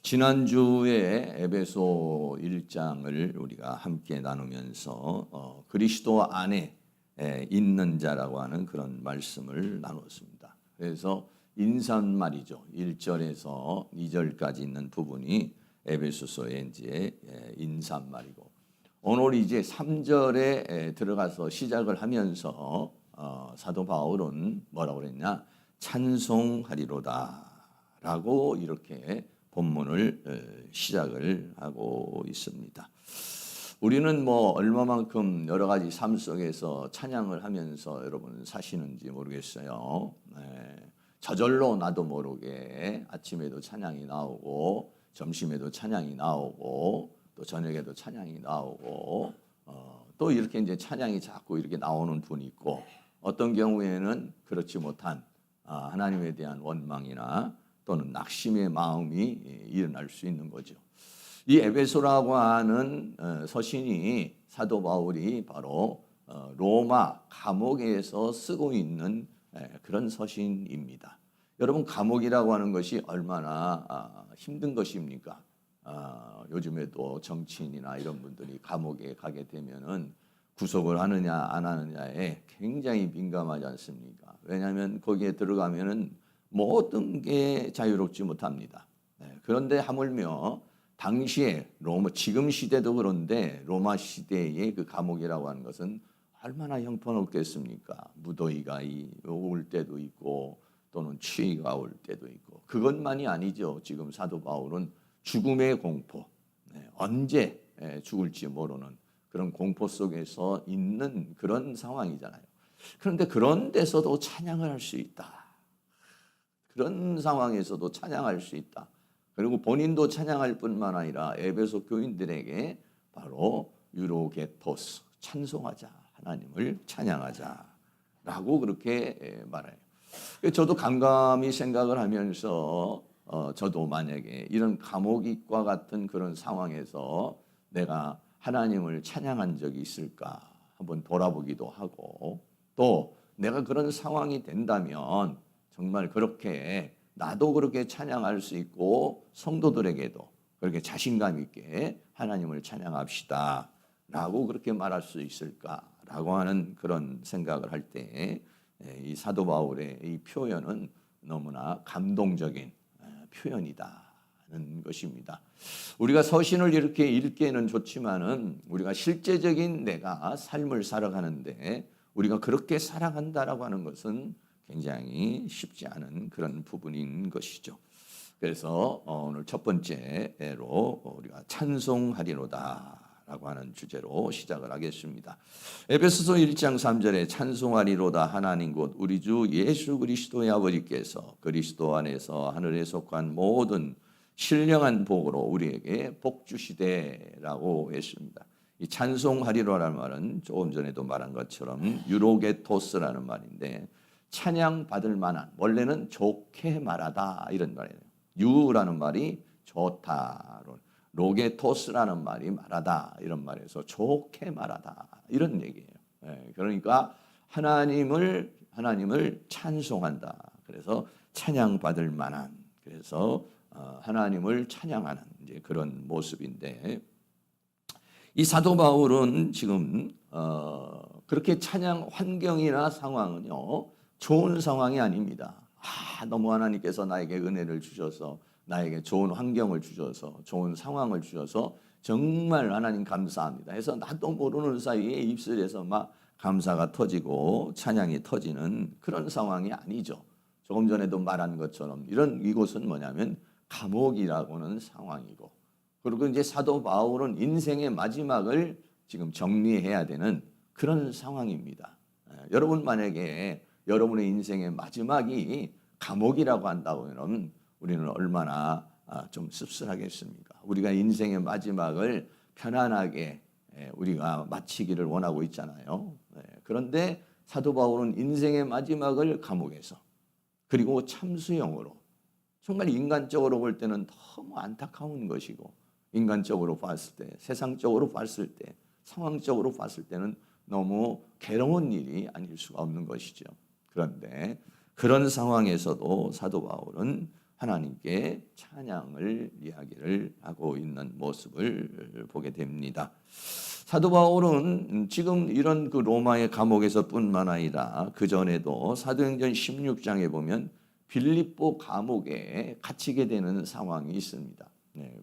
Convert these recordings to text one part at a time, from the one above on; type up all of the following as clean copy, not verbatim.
지난주에 에베소 1장을 우리가 함께 나누면서 그리스도 안에 있는 자라고 하는 그런 말씀을 나눴습니다. 그래서 인사말이죠. 1절에서 2절까지 있는 부분이 에베소서의 이제 인사말이고, 오늘 이제 3절에 들어가서 시작을 하면서 사도 바울은 뭐라고 그랬냐? 찬송하리로다 라고 이렇게 본문을 시작을 하고 있습니다. 우리는 뭐 얼마만큼 여러 가지 삶 속에서 찬양을 하면서 여러분 사시는지 모르겠어요. 저절로 나도 모르게 아침에도 찬양이 나오고, 점심에도 찬양이 나오고, 또 저녁에도 찬양이 나오고, 또 이렇게 이제 찬양이 자꾸 이렇게 나오는 분이 있고, 어떤 경우에는 그렇지 못한 하나님에 대한 원망이나 또는 낙심의 마음이 일어날 수 있는 거죠. 이 에베소라고 하는 서신이 사도 바울이 바로 로마 감옥에서 쓰고 있는 그런 서신입니다. 여러분, 감옥이라고 하는 것이 얼마나 힘든 것입니까? 요즘에도 정치인이나 이런 분들이 감옥에 가게 되면은 구속을 하느냐 안 하느냐에 굉장히 민감하지 않습니까? 왜냐하면 거기에 들어가면은 모든 게 자유롭지 못합니다. 그런데 하물며 당시에 지금 시대도 그런데 로마 시대의 그 감옥이라고 하는 것은 얼마나 형편없겠습니까? 무더위가 올 때도 있고, 또는 추위가 올 때도 있고. 그것만이 아니죠. 지금 사도 바울은 죽음의 공포, 언제 죽을지 모르는 그런 공포 속에서 있는 그런 상황이잖아요. 그런데 그런 데서도 찬양을 할 수 있다. 그런 상황에서도 찬양할 수 있다. 그리고 본인도 찬양할 뿐만 아니라 에베소 교인들에게 바로 유로게토스, 찬송하자, 하나님을 찬양하자라고 그렇게 말해요. 저도 감감히 생각을 하면서 저도 만약에 이런 감옥과 같은 그런 상황에서 내가 하나님을 찬양한 적이 있을까 한번 돌아보기도 하고, 또 내가 그런 상황이 된다면 정말 그렇게 나도 그렇게 찬양할 수 있고, 성도들에게도 그렇게 자신감 있게 하나님을 찬양합시다 라고 그렇게 말할 수 있을까라고 하는 그런 생각을 할 때 이 사도 바울의 이 표현은 너무나 감동적인 표현이다는 것입니다. 우리가 서신을 이렇게 읽기에는 좋지만은 우리가 실제적인 내가 삶을 살아가는데 우리가 그렇게 살아간다라고 하는 것은 굉장히 쉽지 않은 그런 부분인 것이죠. 그래서 오늘 첫 번째로 우리가 찬송하리로다 라고 하는 주제로 시작을 하겠습니다. 에베소서 1장 3절에 찬송하리로다 하나님 곧 우리 주 예수 그리스도의 아버지께서 그리스도 안에서 하늘에 속한 모든 신령한 복으로 우리에게 복 주시되라고 했습니다. 이 찬송하리로라는 말은 조금 전에도 말한 것처럼 유로게토스라는 말인데, 찬양 받을 만한, 원래는 좋게 말하다 이런 말이에요. 유라는 말이 좋다, 로게토스라는 말이 말하다 이런 말에서 좋게 말하다 이런 얘기예요. 그러니까 하나님을 찬송한다. 그래서 찬양 받을 만한, 그래서 하나님을 찬양하는 이제 그런 모습인데, 이 사도 바울은 지금 그렇게 찬양 환경이나 상황은요 좋은 상황이 아닙니다. 너무 하나님께서 나에게 은혜를 주셔서, 나에게 좋은 환경을 주셔서, 좋은 상황을 주셔서 정말 하나님 감사합니다 해서 나도 모르는 사이에 입술에서 막 감사가 터지고 찬양이 터지는 그런 상황이 아니죠. 조금 전에도 말한 것처럼 이곳은 뭐냐면 감옥이라고는 상황이고, 그리고 이제 사도 바울은 인생의 마지막을 지금 정리해야 되는 그런 상황입니다. 여러분, 만약에 여러분의 인생의 마지막이 감옥이라고 한다고 하면 우리는 얼마나 좀 씁쓸하겠습니까? 우리가 인생의 마지막을 편안하게 우리가 마치기를 원하고 있잖아요. 그런데 사도 바울은 인생의 마지막을 감옥에서, 그리고 참수형으로, 정말 인간적으로 볼 때는 너무 안타까운 것이고, 인간적으로 봤을 때, 세상적으로 봤을 때, 상황적으로 봤을 때는 너무 괴로운 일이 아닐 수가 없는 것이죠. 그런데 그런 상황에서도 사도 바울은 하나님께 찬양을 이야기를 하고 있는 모습을 보게 됩니다. 사도 바울은 지금 이런 그 로마의 감옥에서뿐만 아니라 그 전에도 사도행전 16장에 보면 빌립보 감옥에 갇히게 되는 상황이 있습니다.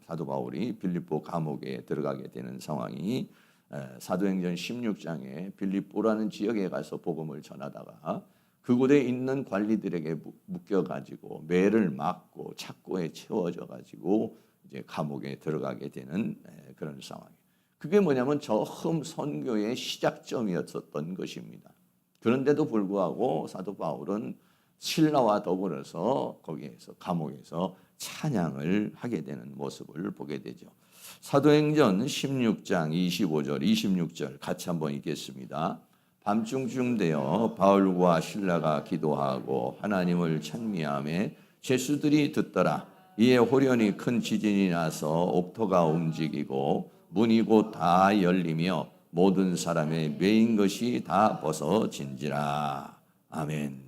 사도 바울이 빌립보 감옥에 들어가게 되는 상황이 사도행전 16장에 빌립보라는 지역에 가서 복음을 전하다가 그곳에 있는 관리들에게 묶여가지고 매를 맞고 착고에 채워져가지고 이제 감옥에 들어가게 되는 그런 상황. 그게 뭐냐면 처음 선교의 시작점이었었던 것입니다. 그런데도 불구하고 사도 바울은 신라와 더불어서 거기에서 감옥에서 찬양을 하게 되는 모습을 보게 되죠. 사도행전 16장 25절, 26절 같이 한번 읽겠습니다. 밤중쯤 되어 바울과 실라가 기도하고 하나님을 찬미하며 죄수들이 듣더라. 이에 호련히 큰 지진이 나서 옥토가 움직이고 문이 곧 다 열리며 모든 사람의 매인 것이 다 벗어진지라. 아멘.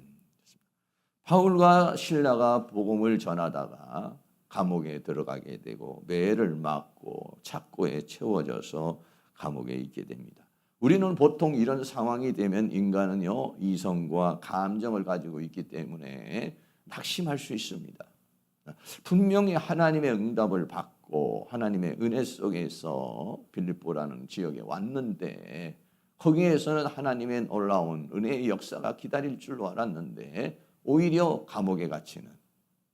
바울과 실라가 복음을 전하다가 감옥에 들어가게 되고 매를 맞고 착고에 채워져서 감옥에 있게 됩니다. 우리는 보통 이런 상황이 되면 인간은요, 이성과 감정을 가지고 있기 때문에 낙심할 수 있습니다. 분명히 하나님의 응답을 받고 하나님의 은혜 속에서 빌립보라는 지역에 왔는데 거기에서는 하나님의 놀라운 은혜의 역사가 기다릴 줄로 알았는데 오히려 감옥에 갇히는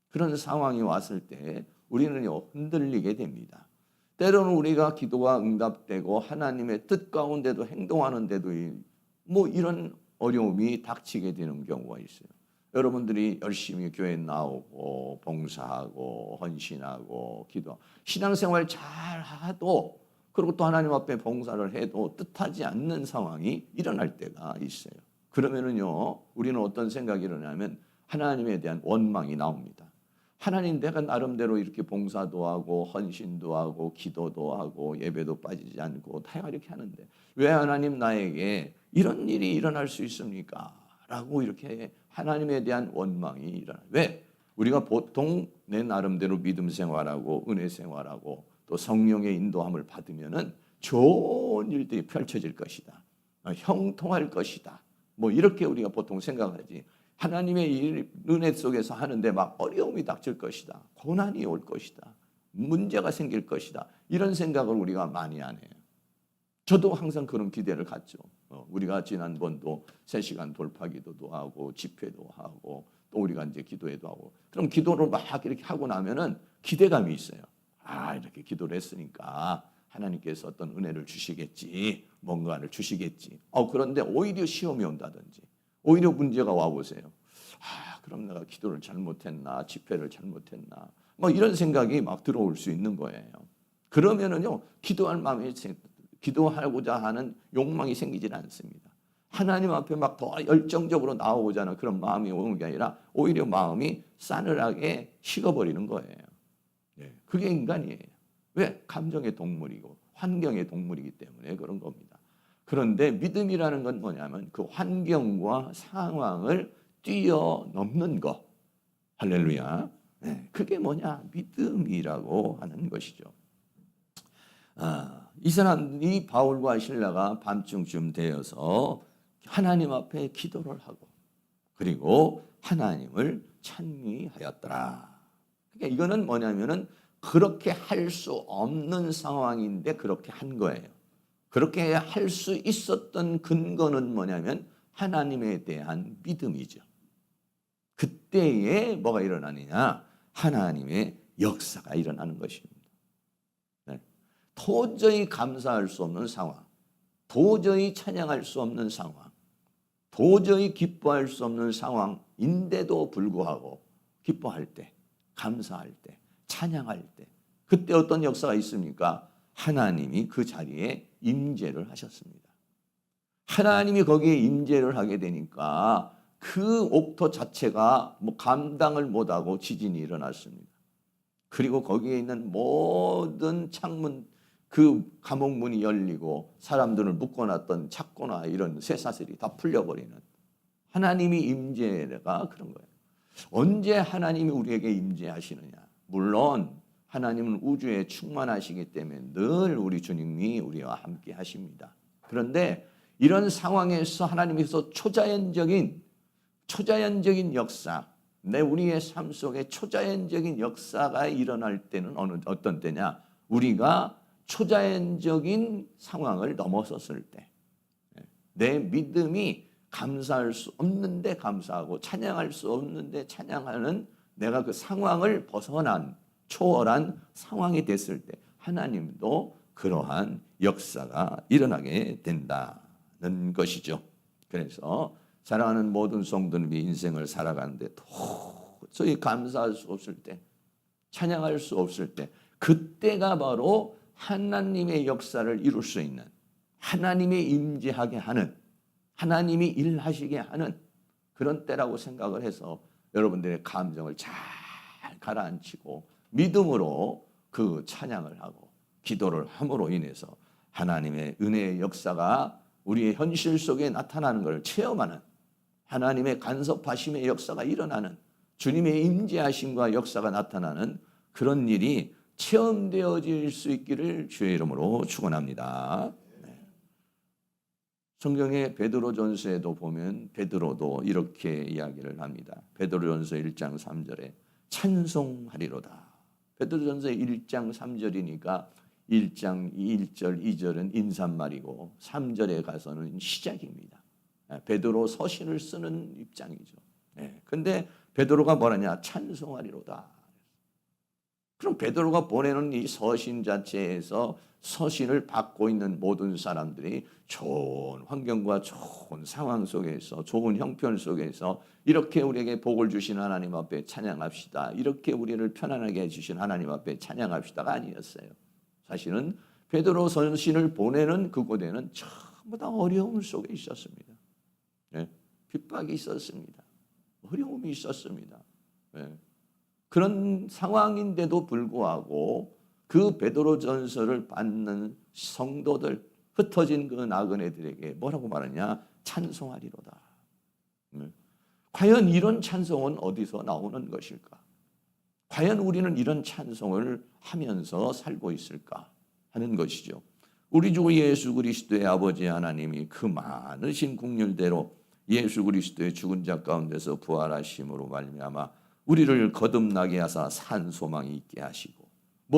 그런 상황이 왔을 때 우리는요, 흔들리게 됩니다. 때로는 우리가 기도가 응답되고 하나님의 뜻 가운데도 행동하는데도 뭐 이런 어려움이 닥치게 되는 경우가 있어요. 여러분들이 열심히 교회에 나오고 봉사하고 헌신하고 기도, 신앙생활 잘해도 그리고 또 하나님 앞에 봉사를 해도 뜻하지 않는 상황이 일어날 때가 있어요. 그러면은요, 우리는 어떤 생각이 일어나면 하나님에 대한 원망이 나옵니다. 하나님, 내가 나름대로 이렇게 봉사도 하고 헌신도 하고 기도도 하고 예배도 빠지지 않고 다양하게 이렇게 하는데 왜 하나님 나에게 이런 일이 일어날 수 있습니까? 라고 이렇게 하나님에 대한 원망이 일어나요. 왜? 우리가 보통 내 나름대로 믿음 생활하고 은혜 생활하고 또 성령의 인도함을 받으면은 좋은 일들이 펼쳐질 것이다. 형통할 것이다. 뭐 이렇게 우리가 보통 생각하지. 하나님의 은혜 속에서 하는데 막 어려움이 닥칠 것이다. 고난이 올 것이다. 문제가 생길 것이다. 이런 생각을 우리가 많이 안 해요. 저도 항상 그런 기대를 갖죠. 우리가 지난번도 3시간 돌파 기도도 하고 집회도 하고 또 우리가 이제 기도회도 하고 그럼 기도를 막 이렇게 하고 나면은 기대감이 있어요. 아, 이렇게 기도를 했으니까 하나님께서 어떤 은혜를 주시겠지. 뭔가를 주시겠지. 그런데 오히려 시험이 온다든지 오히려 문제가 와보세요. 아, 그럼 내가 기도를 잘못했나, 집회를 잘못했나, 뭐 이런 생각이 막 들어올 수 있는 거예요. 그러면은요, 기도할 마음이, 기도하고자 하는 욕망이 생기질 않습니다. 하나님 앞에 막 더 열정적으로 나오고자 하는 그런 마음이 오는 게 아니라 오히려 마음이 싸늘하게 식어버리는 거예요. 그게 인간이에요. 왜? 감정의 동물이고 환경의 동물이기 때문에 그런 겁니다. 그런데 믿음이라는 건 뭐냐면 그 환경과 상황을 뛰어넘는 것. 할렐루야. 그게 뭐냐? 믿음이라고 하는 것이죠. 이 사람이 바울과 실라가 밤중쯤 되어서 하나님 앞에 기도를 하고 그리고 하나님을 찬미하였더라. 그러니까 이거는 뭐냐면은 그렇게 할 수 없는 상황인데 그렇게 한 거예요. 그렇게 할 수 있었던 근거는 뭐냐면 하나님에 대한 믿음이죠. 그때에 뭐가 일어나느냐? 하나님의 역사가 일어나는 것입니다. 도저히 감사할 수 없는 상황, 도저히 찬양할 수 없는 상황, 도저히 기뻐할 수 없는 상황인데도 불구하고 기뻐할 때, 감사할 때, 찬양할 때 그때 어떤 역사가 있습니까? 하나님이 그 자리에 임재를 하셨습니다. 하나님이 거기에 임재를 하게 되니까 그 옥토 자체가 뭐 감당을 못하고 지진이 일어났습니다. 그리고 거기에 있는 모든 창문, 그 감옥 문이 열리고 사람들을 묶어놨던 착고나 이런 쇠사슬이 다 풀려버리는 하나님이 임재가 그런 거예요. 언제 하나님이 우리에게 임재하시느냐? 물론 하나님은 우주에 충만하시기 때문에 늘 우리 주님이 우리와 함께 하십니다. 그런데 이런 상황에서 하나님께서 초자연적인 역사, 우리의 삶 속에 초자연적인 역사가 일어날 때는 어떤 때냐? 우리가 초자연적인 상황을 넘어섰을 때, 내 믿음이 감사할 수 없는데 감사하고 찬양할 수 없는데 찬양하는 내가 그 상황을 벗어난 초월한 상황이 됐을 때 하나님도 그러한 역사가 일어나게 된다는 것이죠. 그래서 사랑하는 모든 성도님이 인생을 살아가는데 도저히 감사할 수 없을 때, 찬양할 수 없을 때, 그때가 바로 하나님의 역사를 이룰 수 있는, 하나님이 임재하게 하는, 하나님이 일하시게 하는 그런 때라고 생각을 해서 여러분들의 감정을 잘 가라앉히고 믿음으로 그 찬양을 하고 기도를 함으로 인해서 하나님의 은혜의 역사가 우리의 현실 속에 나타나는 것을 체험하는, 하나님의 간섭하심의 역사가 일어나는, 주님의 임재하심과 역사가 나타나는 그런 일이 체험되어질 수 있기를 주의 이름으로 축원합니다. 성경의 베드로전서에도 보면 베드로도 이렇게 이야기를 합니다. 베드로전서 1장 3절에 찬송하리로다. 베드로전서 1장 3절이니까 1장 1절 2절은 인사말이고 3절에 가서는 시작입니다. 베드로 서신을 쓰는 입장이죠. 근데 베드로가 뭐라냐? 찬송하리로다. 그럼 베드로가 보내는 이 서신 자체에서 서신을 받고 있는 모든 사람들이 좋은 환경과 좋은 상황 속에서, 좋은 형편 속에서 이렇게 우리에게 복을 주신 하나님 앞에 찬양합시다, 이렇게 우리를 편안하게 해주신 하나님 앞에 찬양합시다가 아니었어요. 사실은 베드로 서신을 보내는 그곳에는 전부 다 어려움 속에 있었습니다. 핍박이 있었습니다. 어려움이 있었습니다. 그런 상황인데도 불구하고 그 베드로전서를 받는 성도들, 흩어진 그 나그네들에게 뭐라고 말하냐? 찬송하리로다. 과연 이런 찬송은 어디서 나오는 것일까? 과연 우리는 이런 찬송을 하면서 살고 있을까 하는 것이죠. 우리 주 예수 그리스도의 아버지 하나님이 그 많으신 국률대로 예수 그리스도의 죽은 자 가운데서 부활하심으로 말미암아 우리를 거듭나게 하사 산 소망이 있게 하시고,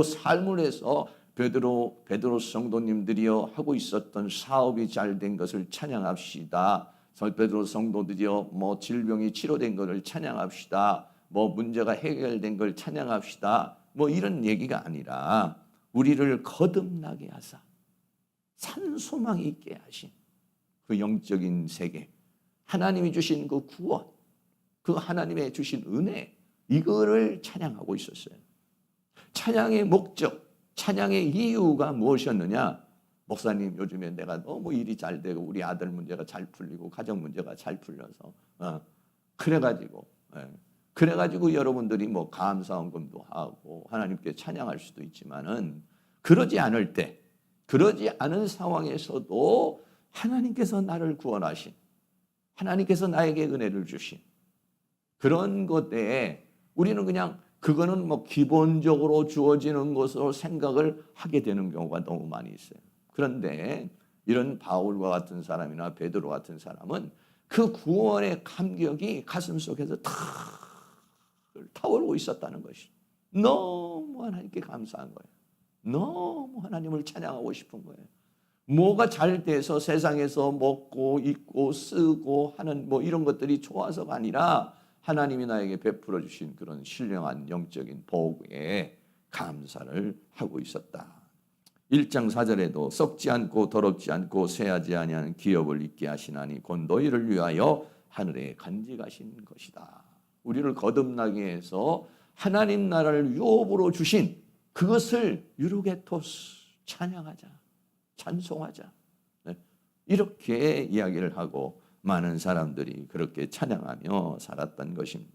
삶을 해서 베드로 성도님들이여 하고 있었던 사업이 잘 된 것을 찬양합시다. 베드로 성도들이여 질병이 치료된 것을 찬양합시다. 문제가 해결된 걸 찬양합시다. 이런 얘기가 아니라 우리를 거듭나게 하사 산 소망이 있게 하신 그 영적인 세계, 하나님이 주신 그 구원, 그 하나님의 주신 은혜, 이거를 찬양하고 있었어요. 찬양의 목적, 찬양의 이유가 무엇이었느냐? 목사님, 요즘에 내가 너무 일이 잘 되고 우리 아들 문제가 잘 풀리고 가정 문제가 잘 풀려서 그래가지고 여러분들이 감사헌금도 하고 하나님께 찬양할 수도 있지만은, 그러지 않을 때, 그러지 않은 상황에서도 하나님께서 나를 구원하신, 하나님께서 나에게 은혜를 주신 그런 것에 우리는 그냥 그거는 기본적으로 주어지는 것으로 생각을 하게 되는 경우가 너무 많이 있어요. 그런데 이런 바울과 같은 사람이나 베드로 같은 사람은 그 구원의 감격이 가슴 속에서 타오르고 있었다는 것이 너무 하나님께 감사한 거예요. 너무 하나님을 찬양하고 싶은 거예요. 뭐가 잘 돼서 세상에서 먹고 입고 쓰고 하는 이런 것들이 좋아서가 아니라 하나님이 나에게 베풀어 주신 그런 신령한 영적인 복에 감사를 하고 있었다. 1장 4절에도 썩지 않고 더럽지 않고 쇠하지 아니하는 기업을 있게 하시나니 곧 너희를 위하여 하늘에 간직하신 것이다. 우리를 거듭나게 해서 하나님 나라를 유업으로 주신 그것을 유르게토스, 찬양하자, 찬송하자, 이렇게 이야기를 하고 많은 사람들이 그렇게 찬양하며 살았던 것입니다.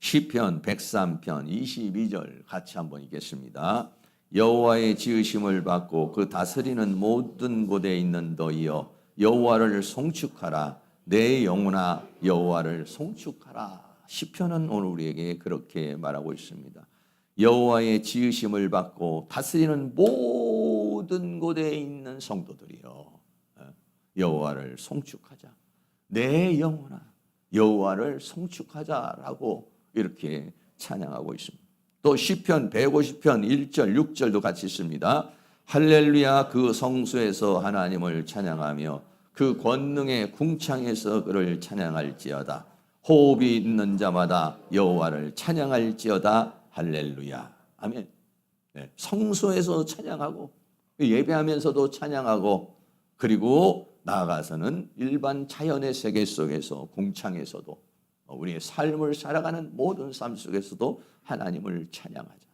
시편 103편 22절 같이 한번 읽겠습니다. 여호와의 지으심을 받고 그 다스리는 모든 곳에 있는 너희여 여호와를 송축하라. 내 영혼아 여호와를 송축하라. 시편은 오늘 우리에게 그렇게 말하고 있습니다. 여호와의 지으심을 받고 다스리는 모든 곳에 있는 성도들이여, 여호와를 송축하자. 내 영혼아 여호와를 송축하자라고 이렇게 찬양하고 있습니다. 또 시편 150편 1절 6절도 같이 있습니다. 할렐루야, 그 성소에서 하나님을 찬양하며 그 권능의 궁창에서 그를 찬양할지어다. 호흡이 있는 자마다 여호와를 찬양할지어다. 할렐루야. 아멘. 네, 성소에서 찬양하고 예배하면서도 찬양하고, 그리고 나아가서는 일반 자연의 세계 속에서 궁창에서도 우리의 삶을 살아가는 모든 삶 속에서도 하나님을 찬양하자.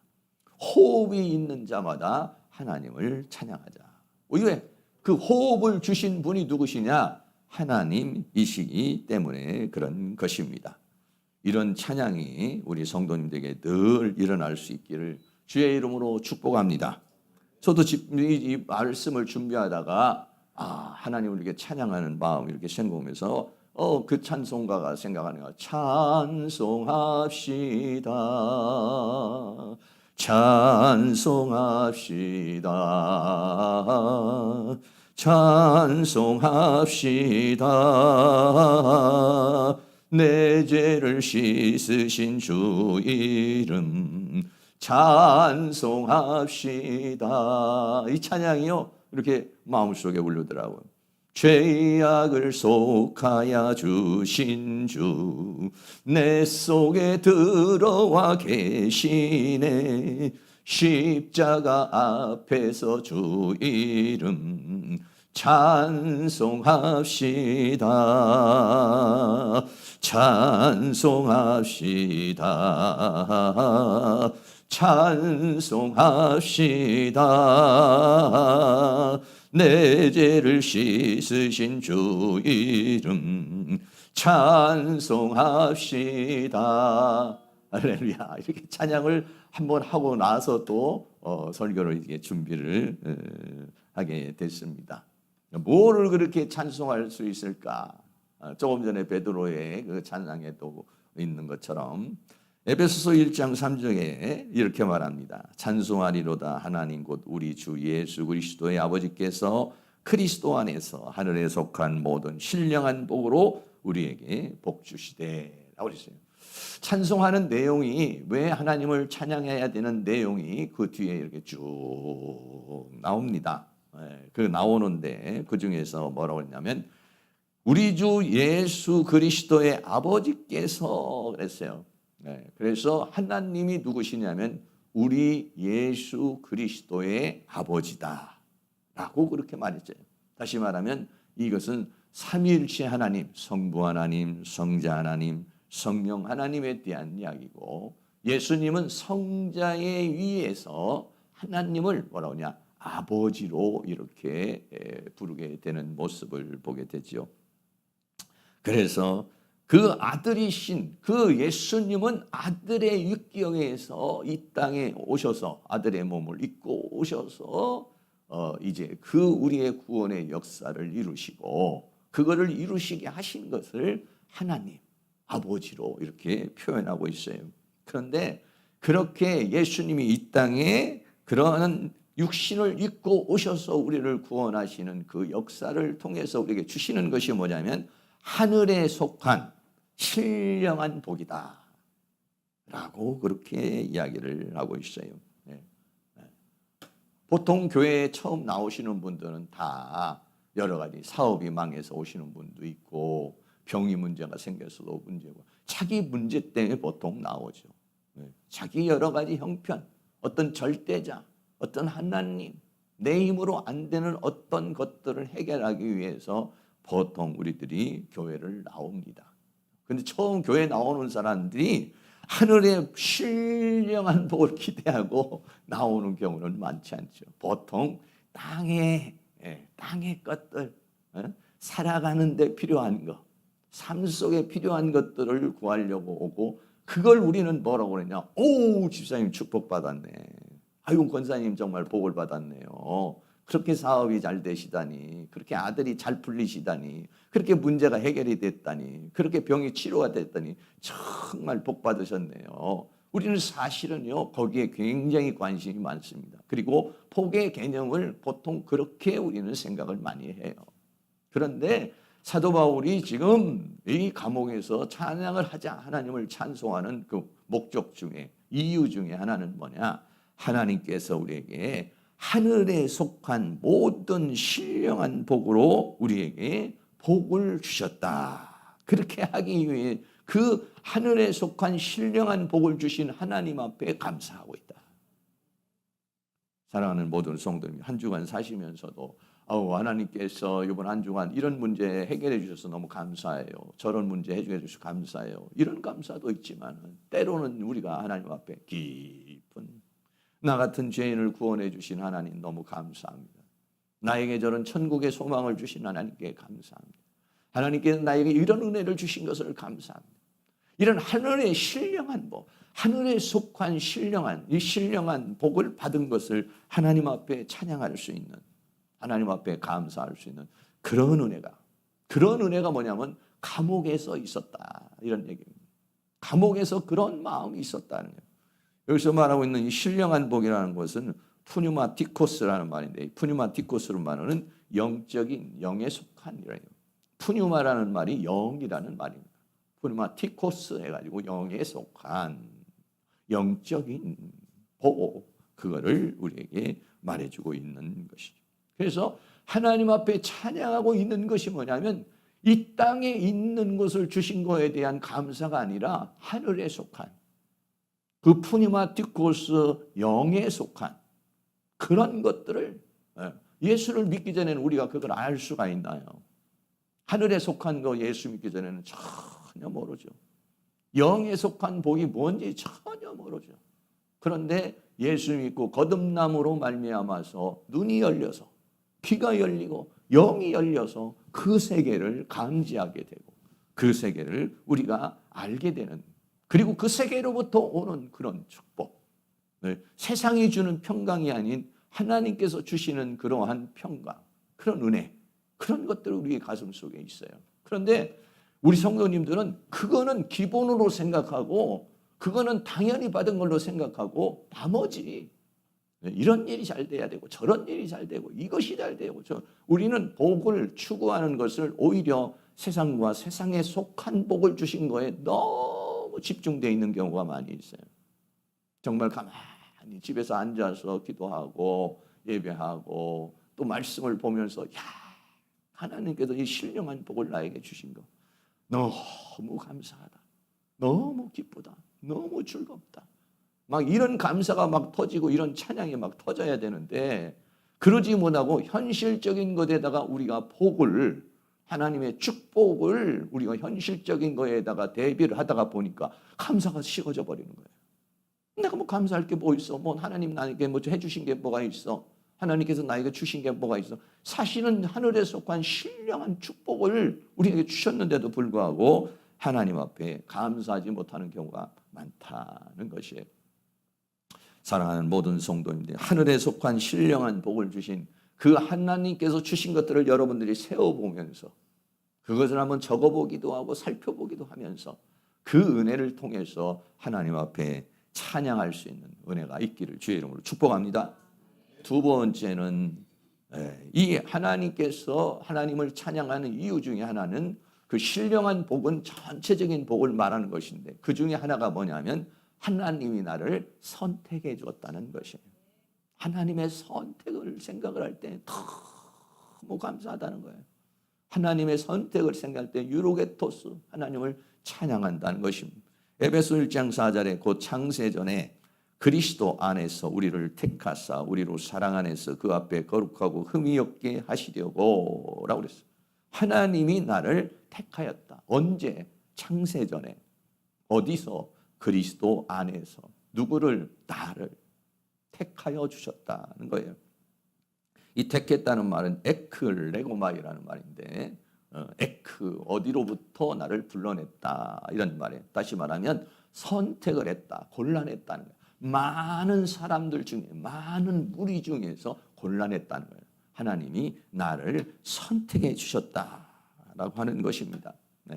호흡이 있는 자마다 하나님을 찬양하자. 왜? 그 호흡을 주신 분이 누구시냐? 하나님이시기 때문에 그런 것입니다. 이런 찬양이 우리 성도님들에게 늘 일어날 수 있기를 주의 이름으로 축복합니다. 저도 이 말씀을 준비하다가 하나님을 이렇게 찬양하는 마음 이렇게 생각하면서 그 찬송가가 생각하는 거야. 찬송합시다. 찬송합시다. 찬송합시다. 내 죄를 씻으신 주 이름 찬송합시다. 이 찬양이요 이렇게 마음속에 울리더라고요. 죄악을 속하여 주신 주 내 속에 들어와 계시네. 십자가 앞에서 주 이름 찬송합시다. 찬송합시다. 찬송합시다. 내 죄를 씻으신 주 이름 찬송합시다. 할렐루야. 이렇게 찬양을 한번 하고 나서 또 설교를 이렇게 준비를 하게 됐습니다. 뭐를 그렇게 찬송할 수 있을까? 조금 전에 베드로의 그 찬양에도 있는 것처럼 에베소서 1장 3절에 이렇게 말합니다. 찬송하리로다 하나님 곧 우리 주 예수 그리스도의 아버지께서 그리스도 안에서 하늘에 속한 모든 신령한 복으로 우리에게 복 주시되 라고 했어요. 찬송하는 내용이, 왜 하나님을 찬양해야 되는 내용이 그 뒤에 이렇게 쭉 나옵니다. 그 나오는데 그 중에서 뭐라고 했냐면 우리 주 예수 그리스도의 아버지께서 그랬어요. 그래서 하나님이 누구시냐면 우리 예수 그리스도의 아버지다 라고 그렇게 말했죠. 다시 말하면 이것은 삼위일체 하나님, 성부 하나님, 성자 하나님, 성령 하나님에 대한 이야기고, 예수님은 성자의 위에서 하나님을 뭐라고 하냐? 아버지로 이렇게 부르게 되는 모습을 보게 되죠. 그래서 그 아들이신 그 예수님은 아들의 육경에서 이 땅에 오셔서 아들의 몸을 입고 오셔서 이제 그 우리의 구원의 역사를 이루시고, 그거를 이루시게 하신 것을 하나님 아버지로 이렇게 표현하고 있어요. 그런데 그렇게 예수님이 이 땅에 그러한 육신을 입고 오셔서 우리를 구원하시는 그 역사를 통해서 우리에게 주시는 것이 뭐냐면 하늘에 속한 신령한 복이다 라고 그렇게 이야기를 하고 있어요. 보통 교회에 처음 나오시는 분들은 다 여러 가지 사업이 망해서 오시는 분도 있고, 병이 문제가 생겨서도 문제고, 자기 문제 때문에 보통 나오죠. 자기 여러 가지 형편, 어떤 절대자, 어떤 하나님, 내 힘으로 안 되는 어떤 것들을 해결하기 위해서 보통 우리들이 교회를 나옵니다. 근데 처음 교회 나오는 사람들이 하늘의 신령한 복을 기대하고 나오는 경우는 많지 않죠. 보통 땅의 것들, 살아가는 데 필요한 것, 삶 속에 필요한 것들을 구하려고 오고, 그걸 우리는 뭐라고 그러냐? 오, 집사님 축복받았네. 아유, 권사님 정말 복을 받았네요. 그렇게 사업이 잘 되시다니, 그렇게 아들이 잘 풀리시다니, 그렇게 문제가 해결이 됐다니, 그렇게 병이 치료가 됐다니 정말 복 받으셨네요. 우리는 사실은요, 거기에 굉장히 관심이 많습니다. 그리고 복의 개념을 보통 그렇게 우리는 생각을 많이 해요. 그런데 사도 바울이 지금 이 감옥에서 찬양을 하자, 하나님을 찬송하는 그 목적 중에, 이유 중에 하나는 뭐냐? 하나님께서 우리에게 하늘에 속한 모든 신령한 복으로 우리에게 복을 주셨다. 그렇게 하기 위해 그 하늘에 속한 신령한 복을 주신 하나님 앞에 감사하고 있다. 사랑하는 모든 성도님, 한 주간 사시면서도 하나님께서 이번 한 주간 이런 문제 해결해 주셔서 너무 감사해요. 저런 문제 해결해 주셔서 감사해요. 이런 감사도 있지만 때로는 우리가 하나님 앞에 깊은, 나 같은 죄인을 구원해 주신 하나님 너무 감사합니다. 나에게 저런 천국의 소망을 주신 하나님께 감사합니다. 하나님께서 나에게 이런 은혜를 주신 것을 감사합니다. 이런 하늘의 신령한 복, 하늘에 속한 신령한, 이 신령한 복을 받은 것을 하나님 앞에 찬양할 수 있는, 하나님 앞에 감사할 수 있는 그런 은혜가 뭐냐면 감옥에서 있었다, 이런 얘기입니다. 감옥에서 그런 마음이 있었다는 거예요. 여기서 말하고 있는 이 신령한 복이라는 것은 푸뉴마티코스라는 말인데, 푸뉴마티코스로 말하는 영적인, 영에 속한이래요. 푸뉴마라는 말이 영이라는 말입니다. 푸뉴마티코스 해가지고 영에 속한 영적인 복, 그거를 우리에게 말해주고 있는 것이죠. 그래서 하나님 앞에 찬양하고 있는 것이 뭐냐면 이 땅에 있는 것을 주신 것에 대한 감사가 아니라 하늘에 속한 그 푸니마티코스 영에 속한 그런 것들을, 예수를 믿기 전에는 우리가 그걸 알 수가 있나요? 하늘에 속한 거 예수 믿기 전에는 전혀 모르죠. 영에 속한 복이 뭔지 전혀 모르죠. 그런데 예수 믿고 거듭남으로 말미암아서 눈이 열려서, 귀가 열리고 영이 열려서 그 세계를 감지하게 되고 그 세계를 우리가 알게 되는, 그리고 그 세계로부터 오는 그런 축복, 세상이 주는 평강이 아닌 하나님께서 주시는 그러한 평강, 그런 은혜, 그런 것들이 우리 가슴 속에 있어요. 그런데 우리 성도님들은 그거는 기본으로 생각하고 그거는 당연히 받은 걸로 생각하고 나머지 이런 일이 잘 돼야 되고 저런 일이 잘 되고 이것이 잘 되고, 우리는 복을 추구하는 것을 오히려 세상과 세상에 속한 복을 주신 거에 너무 집중되어 있는 경우가 많이 있어요. 정말 가만히 집에서 앉아서 기도하고 예배하고 또 말씀을 보면서 하나님께서 이 신령한 복을 나에게 주신 거 너무 감사하다, 너무 기쁘다, 너무 즐겁다, 막 이런 감사가 막 터지고 이런 찬양이 막 터져야 되는데 그러지 못하고 현실적인 것에다가 우리가 복을, 하나님의 축복을 우리가 현실적인 거에다가 대비를 하다가 보니까 감사가 식어져 버리는 거예요. 내가 뭐 감사할 게 뭐 있어? 뭐 하나님 나에게 뭐 해주신 게 뭐가 있어? 하나님께서 나에게 주신 게 뭐가 있어? 사실은 하늘에 속한 신령한 축복을 우리에게 주셨는데도 불구하고 하나님 앞에 감사하지 못하는 경우가 많다는 것이에요. 사랑하는 모든 성도님들, 하늘에 속한 신령한 복을 주신 그 하나님께서 주신 것들을 여러분들이 세워보면서 그것을 한번 적어보기도 하고 살펴보기도 하면서 그 은혜를 통해서 하나님 앞에 찬양할 수 있는 은혜가 있기를 주의 이름으로 축복합니다. 두 번째는 이 하나님께서 하나님을 찬양하는 이유 중에 하나는 그 신령한 복은 전체적인 복을 말하는 것인데 그 중에 하나가 뭐냐면 하나님이 나를 선택해 주었다는 것이에요. 하나님의 선택을 생각을 할 때 너무 감사하다는 거예요. 하나님의 선택을 생각할 때 유로게토스, 하나님을 찬양한다는 것입니다. 에베소 1장 4절에 곧 창세전에 그리스도 안에서 우리를 택하사 우리로 사랑 안에서 그 앞에 거룩하고 흠이 없게 하시려고 라고 그랬어요. 하나님이 나를 택하였다. 언제? 창세전에. 어디서? 그리스도 안에서. 누구를? 나를 택하여 주셨다는 거예요. 이 택했다는 말은 에클레고마이라는 말인데 에크, 어디로부터 나를 불러냈다 이런 말이에요. 다시 말하면 선택을 했다, 골라냈다는 거예요. 많은 사람들 중에, 많은 무리 중에서 골라냈다는 거예요. 하나님이 나를 선택해 주셨다라고 하는 것입니다. 네.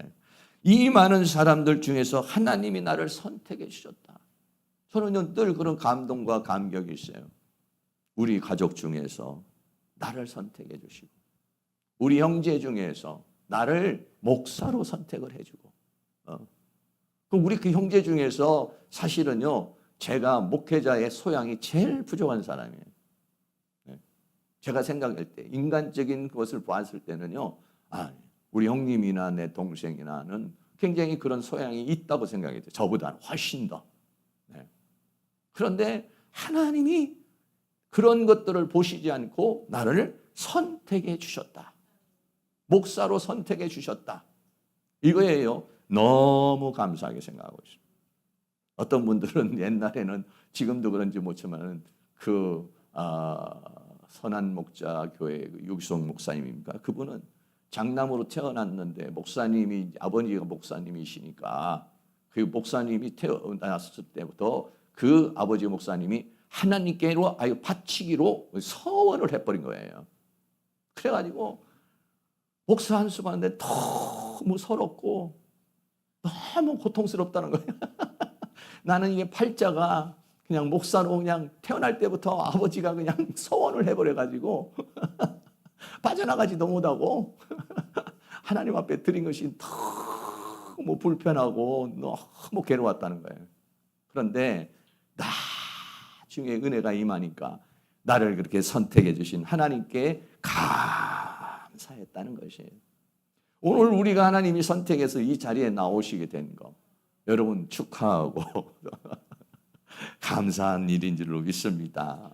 이 많은 사람들 중에서 하나님이 나를 선택해 주셨다. 저는 늘 그런 감동과 감격이 있어요. 우리 가족 중에서 나를 선택해 주시고, 우리 형제 중에서 나를 목사로 선택을 해주고, 그럼 우리 그 형제 중에서 사실은요, 제가 목회자의 소양이 제일 부족한 사람이에요. 제가 생각할 때, 인간적인 것을 봤을 때는요, 우리 형님이나 내 동생이나는 굉장히 그런 소양이 있다고 생각해요. 저보다는 훨씬 더. 그런데 하나님이 그런 것들을 보시지 않고 나를 선택해 주셨다. 목사로 선택해 주셨다. 이거예요. 너무 감사하게 생각하고 있습니다. 어떤 분들은 옛날에는 지금도 그런지 모르지만 선한 목자 교회 유기성 목사님입니까? 그분은 장남으로 태어났는데 목사님이 아버지가 목사님이시니까 그 목사님이 태어났을 때부터 그 아버지 목사님이 하나님께로 바치기로 서원을 해버린 거예요. 그래가지고 목사 한 수가 하는데 너무 서럽고 너무 고통스럽다는 거예요. 나는 이게 팔자가 그냥 목사로 그냥 태어날 때부터 아버지가 그냥 서원을 해버려가지고 빠져나가지도 못하고 하나님 앞에 드린 것이 너무 불편하고 너무 괴로웠다는 거예요. 그런데 나중에 은혜가 임하니까 나를 그렇게 선택해 주신 하나님께 감사했다는 것이에요. 오늘 우리가 하나님이 선택해서 이 자리에 나오시게 된 거 여러분 축하하고 감사한 일인 줄로 믿습니다.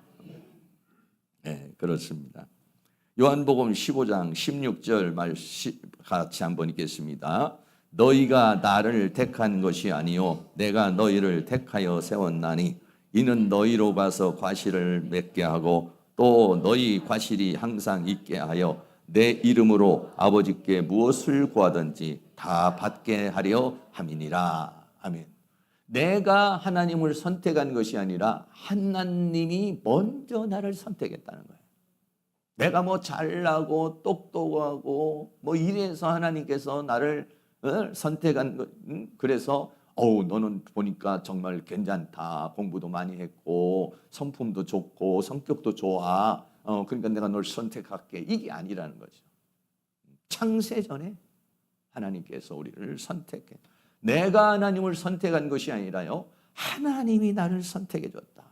네, 그렇습니다. 요한복음 15장 16절 말씀 같이 한번 읽겠습니다. 너희가 나를 택한 것이 아니요 내가 너희를 택하여 세웠나니 이는 너희로 가서 과실을 맺게 하고 또 너희 과실이 항상 있게 하여 내 이름으로 아버지께 무엇을 구하든지 다 받게 하려 함이니라. 아멘. 내가 하나님을 선택한 것이 아니라 하나님이 먼저 나를 선택했다는 거예요. 내가 뭐 잘나고 똑똑하고 뭐 이래서 하나님께서 나를 선택한 것, 그래서 너는 보니까 정말 괜찮다. 공부도 많이 했고 성품도 좋고 성격도 좋아. 그러니까 내가 널 선택할게. 이게 아니라는 거죠. 창세전에 하나님께서 우리를 선택해. 내가 하나님을 선택한 것이 아니라요. 하나님이 나를 선택해 줬다.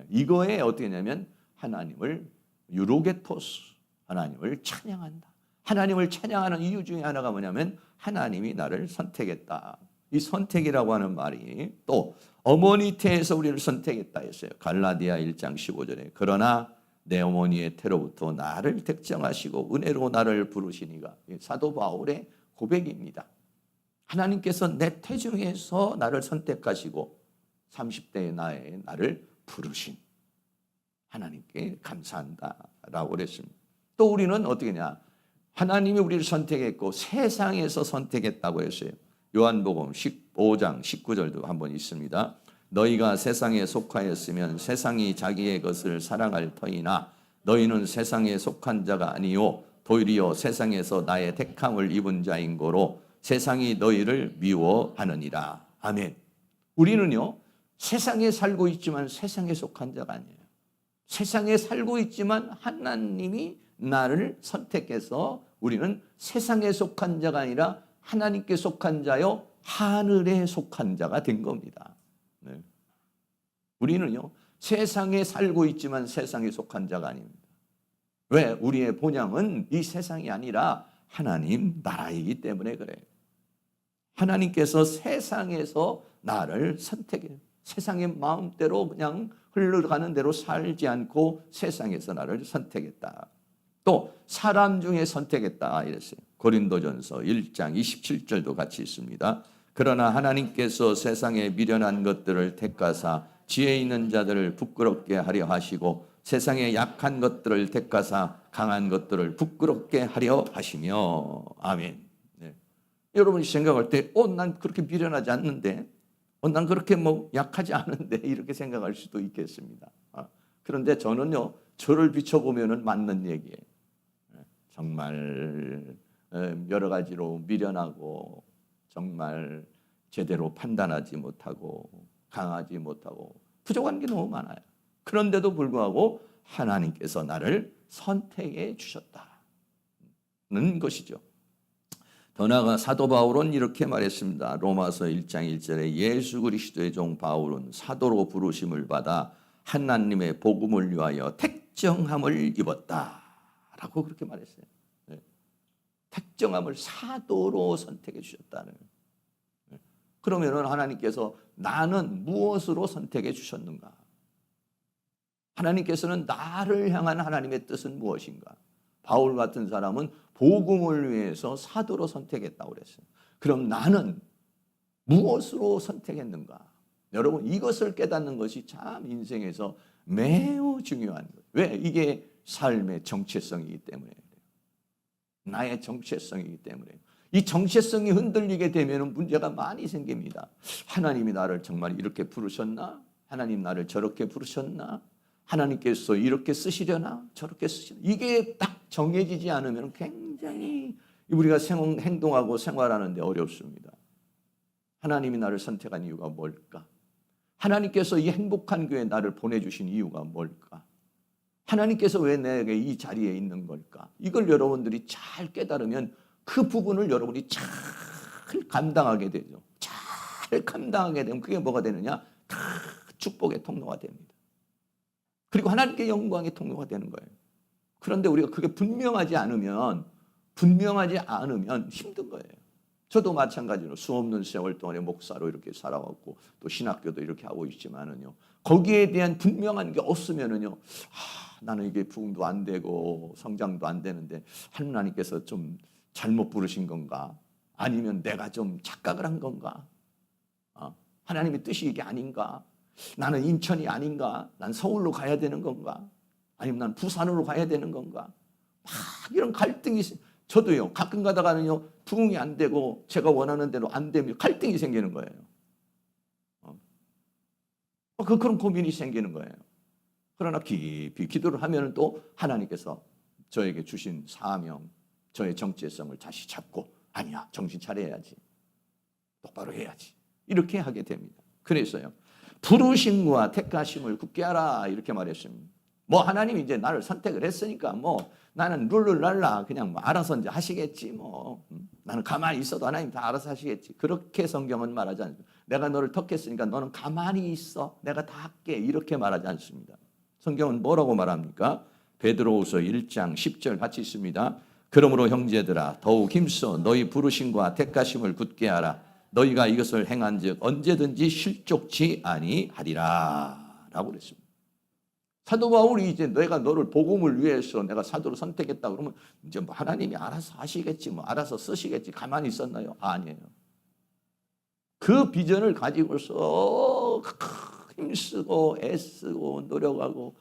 이거에 어떻게 하냐면 하나님을 유로게토스, 하나님을 찬양한다. 하나님을 찬양하는 이유 중에 하나가 뭐냐면 하나님이 나를 선택했다. 이 선택이라고 하는 말이 또 어머니 태에서 우리를 선택했다 했어요. 갈라디아 1장 15절에 그러나 내 어머니의 태로부터 나를 택정하시고 은혜로 나를 부르시니가 사도 바울의 고백입니다. 하나님께서 내 태중에서 나를 선택하시고 30대의 나를 부르신 하나님께 감사한다라고 그랬습니다. 또 우리는 어떻게 하냐? 하나님이 우리를 선택했고 세상에서 선택했다고 했어요. 요한복음 15장 19절도 한번 있습니다. 너희가 세상에 속하였으면 세상이 자기의 것을 사랑할 터이나 너희는 세상에 속한 자가 아니요 도리어 세상에서 나의 택함을 입은 자인 고로 세상이 너희를 미워하느니라. 아멘. 우리는요 세상에 살고 있지만 세상에 속한 자가 아니에요. 세상에 살고 있지만 하나님이 나를 선택해서 우리는 세상에 속한 자가 아니라 하나님께 속한 자요 하늘에 속한 자가 된 겁니다. 네. 우리는요 세상에 살고 있지만 세상에 속한 자가 아닙니다. 왜? 우리의 본향은 이 세상이 아니라 하나님 나라이기 때문에 그래요. 하나님께서 세상에서 나를 선택해요. 세상의 마음대로 그냥 흘러가는 대로 살지 않고 세상에서 나를 선택했다. 또 사람 중에 선택했다 이랬어요. 고린도전서 1장 27절도 같이 있습니다. 그러나 하나님께서 세상에 미련한 것들을 택하사 지혜 있는 자들을 부끄럽게 하려 하시고 세상에 약한 것들을 택하사 강한 것들을 부끄럽게 하려 하시며 아멘. 네. 여러분이 생각할 때 난 그렇게 미련하지 않는데 난 그렇게 약하지 않은데 이렇게 생각할 수도 있겠습니다. 그런데 저는요 저를 비춰보면은 맞는 얘기예요. 정말 여러 가지로 미련하고 정말 제대로 판단하지 못하고 강하지 못하고 부족한 게 너무 많아요. 그런데도 불구하고 하나님께서 나를 선택해 주셨다는 것이죠. 더 나아가 사도 바울은 이렇게 말했습니다. 로마서 1장 1절에 예수 그리스도의 종 바울은 사도로 부르심을 받아 하나님의 복음을 위하여 택정함을 입었다라고 그렇게 말했어요. 네. 택정함을 사도로 선택해 주셨다는. 네. 그러면은 하나님께서 나는 무엇으로 선택해 주셨는가? 하나님께서는 나를 향한 하나님의 뜻은 무엇인가? 바울 같은 사람은 복음을 위해서 사도로 선택했다고 그랬어요. 그럼 나는 무엇으로 선택했는가? 여러분, 이것을 깨닫는 것이 참 인생에서 매우 중요한 거예요. 왜? 이게 삶의 정체성이기 때문에 그래요. 나의 정체성이기 때문에. 이 정체성이 흔들리게 되면 문제가 많이 생깁니다. 하나님이 나를 정말 이렇게 부르셨나? 하나님 나를 저렇게 부르셨나? 하나님께서 이렇게 쓰시려나? 저렇게 쓰시려나? 이게 딱 정해지지 않으면 굉장히 우리가 행동하고 생활하는 데 어렵습니다. 하나님이 나를 선택한 이유가 뭘까? 하나님께서 이 행복한 교회에 나를 보내주신 이유가 뭘까? 하나님께서 왜 내게 이 자리에 있는 걸까? 이걸 여러분들이 잘 깨달으면 그 부분을 여러분이 잘 감당하게 되죠. 잘 감당하게 되면 그게 뭐가 되느냐? 다 축복의 통로가 됩니다. 그리고 하나님께 영광의 통로가 되는 거예요. 그런데 우리가 그게 분명하지 않으면 힘든 거예요. 저도 마찬가지로 수없는 세월 동안에 목사로 이렇게 살아왔고 또 신학교도 이렇게 하고 있지만은요. 거기에 대한 분명한 게 없으면은요. 나는 이게 부흥도 안 되고 성장도 안 되는데 하나님께서 좀 잘못 부르신 건가? 아니면 내가 좀 착각을 한 건가? 하나님의 뜻이 이게 아닌가? 나는 인천이 아닌가? 난 서울로 가야 되는 건가? 아니면 난 부산으로 가야 되는 건가? 막 이런 갈등이 저도요. 가끔 가다가는요. 부흥이 안 되고 제가 원하는 대로 안 되면 갈등이 생기는 거예요. 그런 고민이 생기는 거예요. 그러나 깊이 기도를 하면 또 하나님께서 저에게 주신 사명, 저의 정체성을 다시 잡고 아니야. 정신 차려야지. 똑바로 해야지. 이렇게 하게 됩니다. 그래서요. 부르심과 택하심을 굳게 하라 이렇게 말했습니다. 뭐 하나님이 이제 나를 선택을 했으니까 뭐 나는 룰루랄라 그냥 뭐 알아서 이제 하시겠지 뭐 나는 가만히 있어도 하나님 다 알아서 하시겠지. 그렇게 성경은 말하지 않습니다. 내가 너를 택했으니까 너는 가만히 있어. 내가 다 할게. 이렇게 말하지 않습니다. 성경은 뭐라고 말합니까? 베드로후서 1장 10절 같이 있습니다. 그러므로 형제들아 더욱 힘써 너희 부르심과 택하심을 굳게 하라. 너희가 이것을 행한즉 언제든지 실족치 아니하리라 라고 그랬습니다. 사도 바울이 이제 내가 너를 복음을 위해서 내가 사도로 선택했다 그러면 이제 뭐 하나님이 알아서 하시겠지 뭐 알아서 쓰시겠지 가만히 있었나요? 아니에요. 그 비전을 가지고서 힘쓰고 애쓰고 노력하고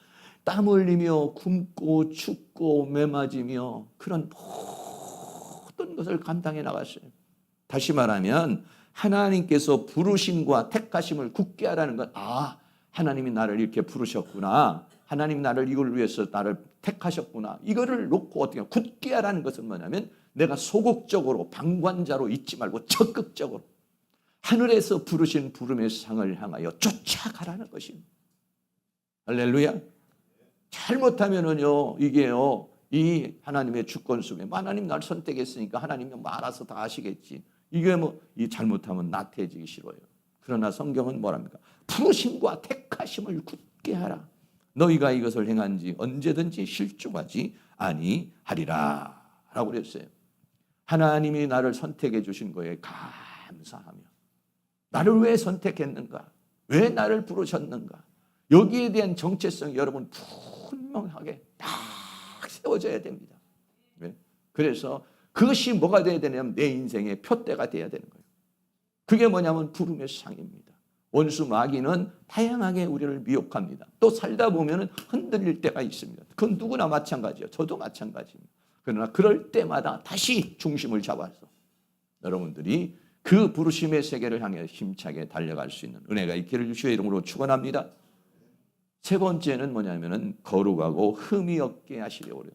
땀 흘리며 굶고 춥고 매맞으며 그런 모든 것을 감당해 나갔어요. 다시 말하면 하나님께서 부르심과 택하심을 굳게 하라는 건 하나님이 나를 이렇게 부르셨구나. 하나님이 나를 이걸 위해서 나를 택하셨구나. 이거를 놓고 어떻게 굳게 하라는 것은 뭐냐면 내가 소극적으로 방관자로 있지 말고 적극적으로 하늘에서 부르신 부름의 상을 향하여 쫓아가라는 것입니다. 할렐루야. 잘못하면은요 이게요 이 하나님의 주권 속에 하나님 날 선택했으니까 하나님이 뭐 알아서 다 하시겠지. 이게 뭐 이 잘못하면 나태해지기 싫어요. 그러나 성경은 뭐랍니까? 부르심과 택하심을 굳게 하라. 너희가 이것을 행한지 언제든지 실족하지 아니하리라 라고 그랬어요. 하나님이 나를 선택해 주신 거에 감사하며 나를 왜 선택했는가? 왜 나를 부르셨는가? 여기에 대한 정체성이 여러분 분명하게 딱 세워져야 됩니다. 그래서 그것이 뭐가 돼야 되냐면 내 인생의 표대가 돼야 되는 거예요. 그게 뭐냐면 부름의 상입니다. 원수 마귀는 다양하게 우리를 미혹합니다. 또 살다 보면 흔들릴 때가 있습니다. 그건 누구나 마찬가지예요. 저도 마찬가지입니다. 그러나 그럴 때마다 다시 중심을 잡아서 여러분들이 그 부르심의 세계를 향해 힘차게 달려갈 수 있는 은혜가 있기를 주의 이름으로 축원합니다. 세 번째는 뭐냐면은 거룩하고 흠이 없게 하시려고 그래요.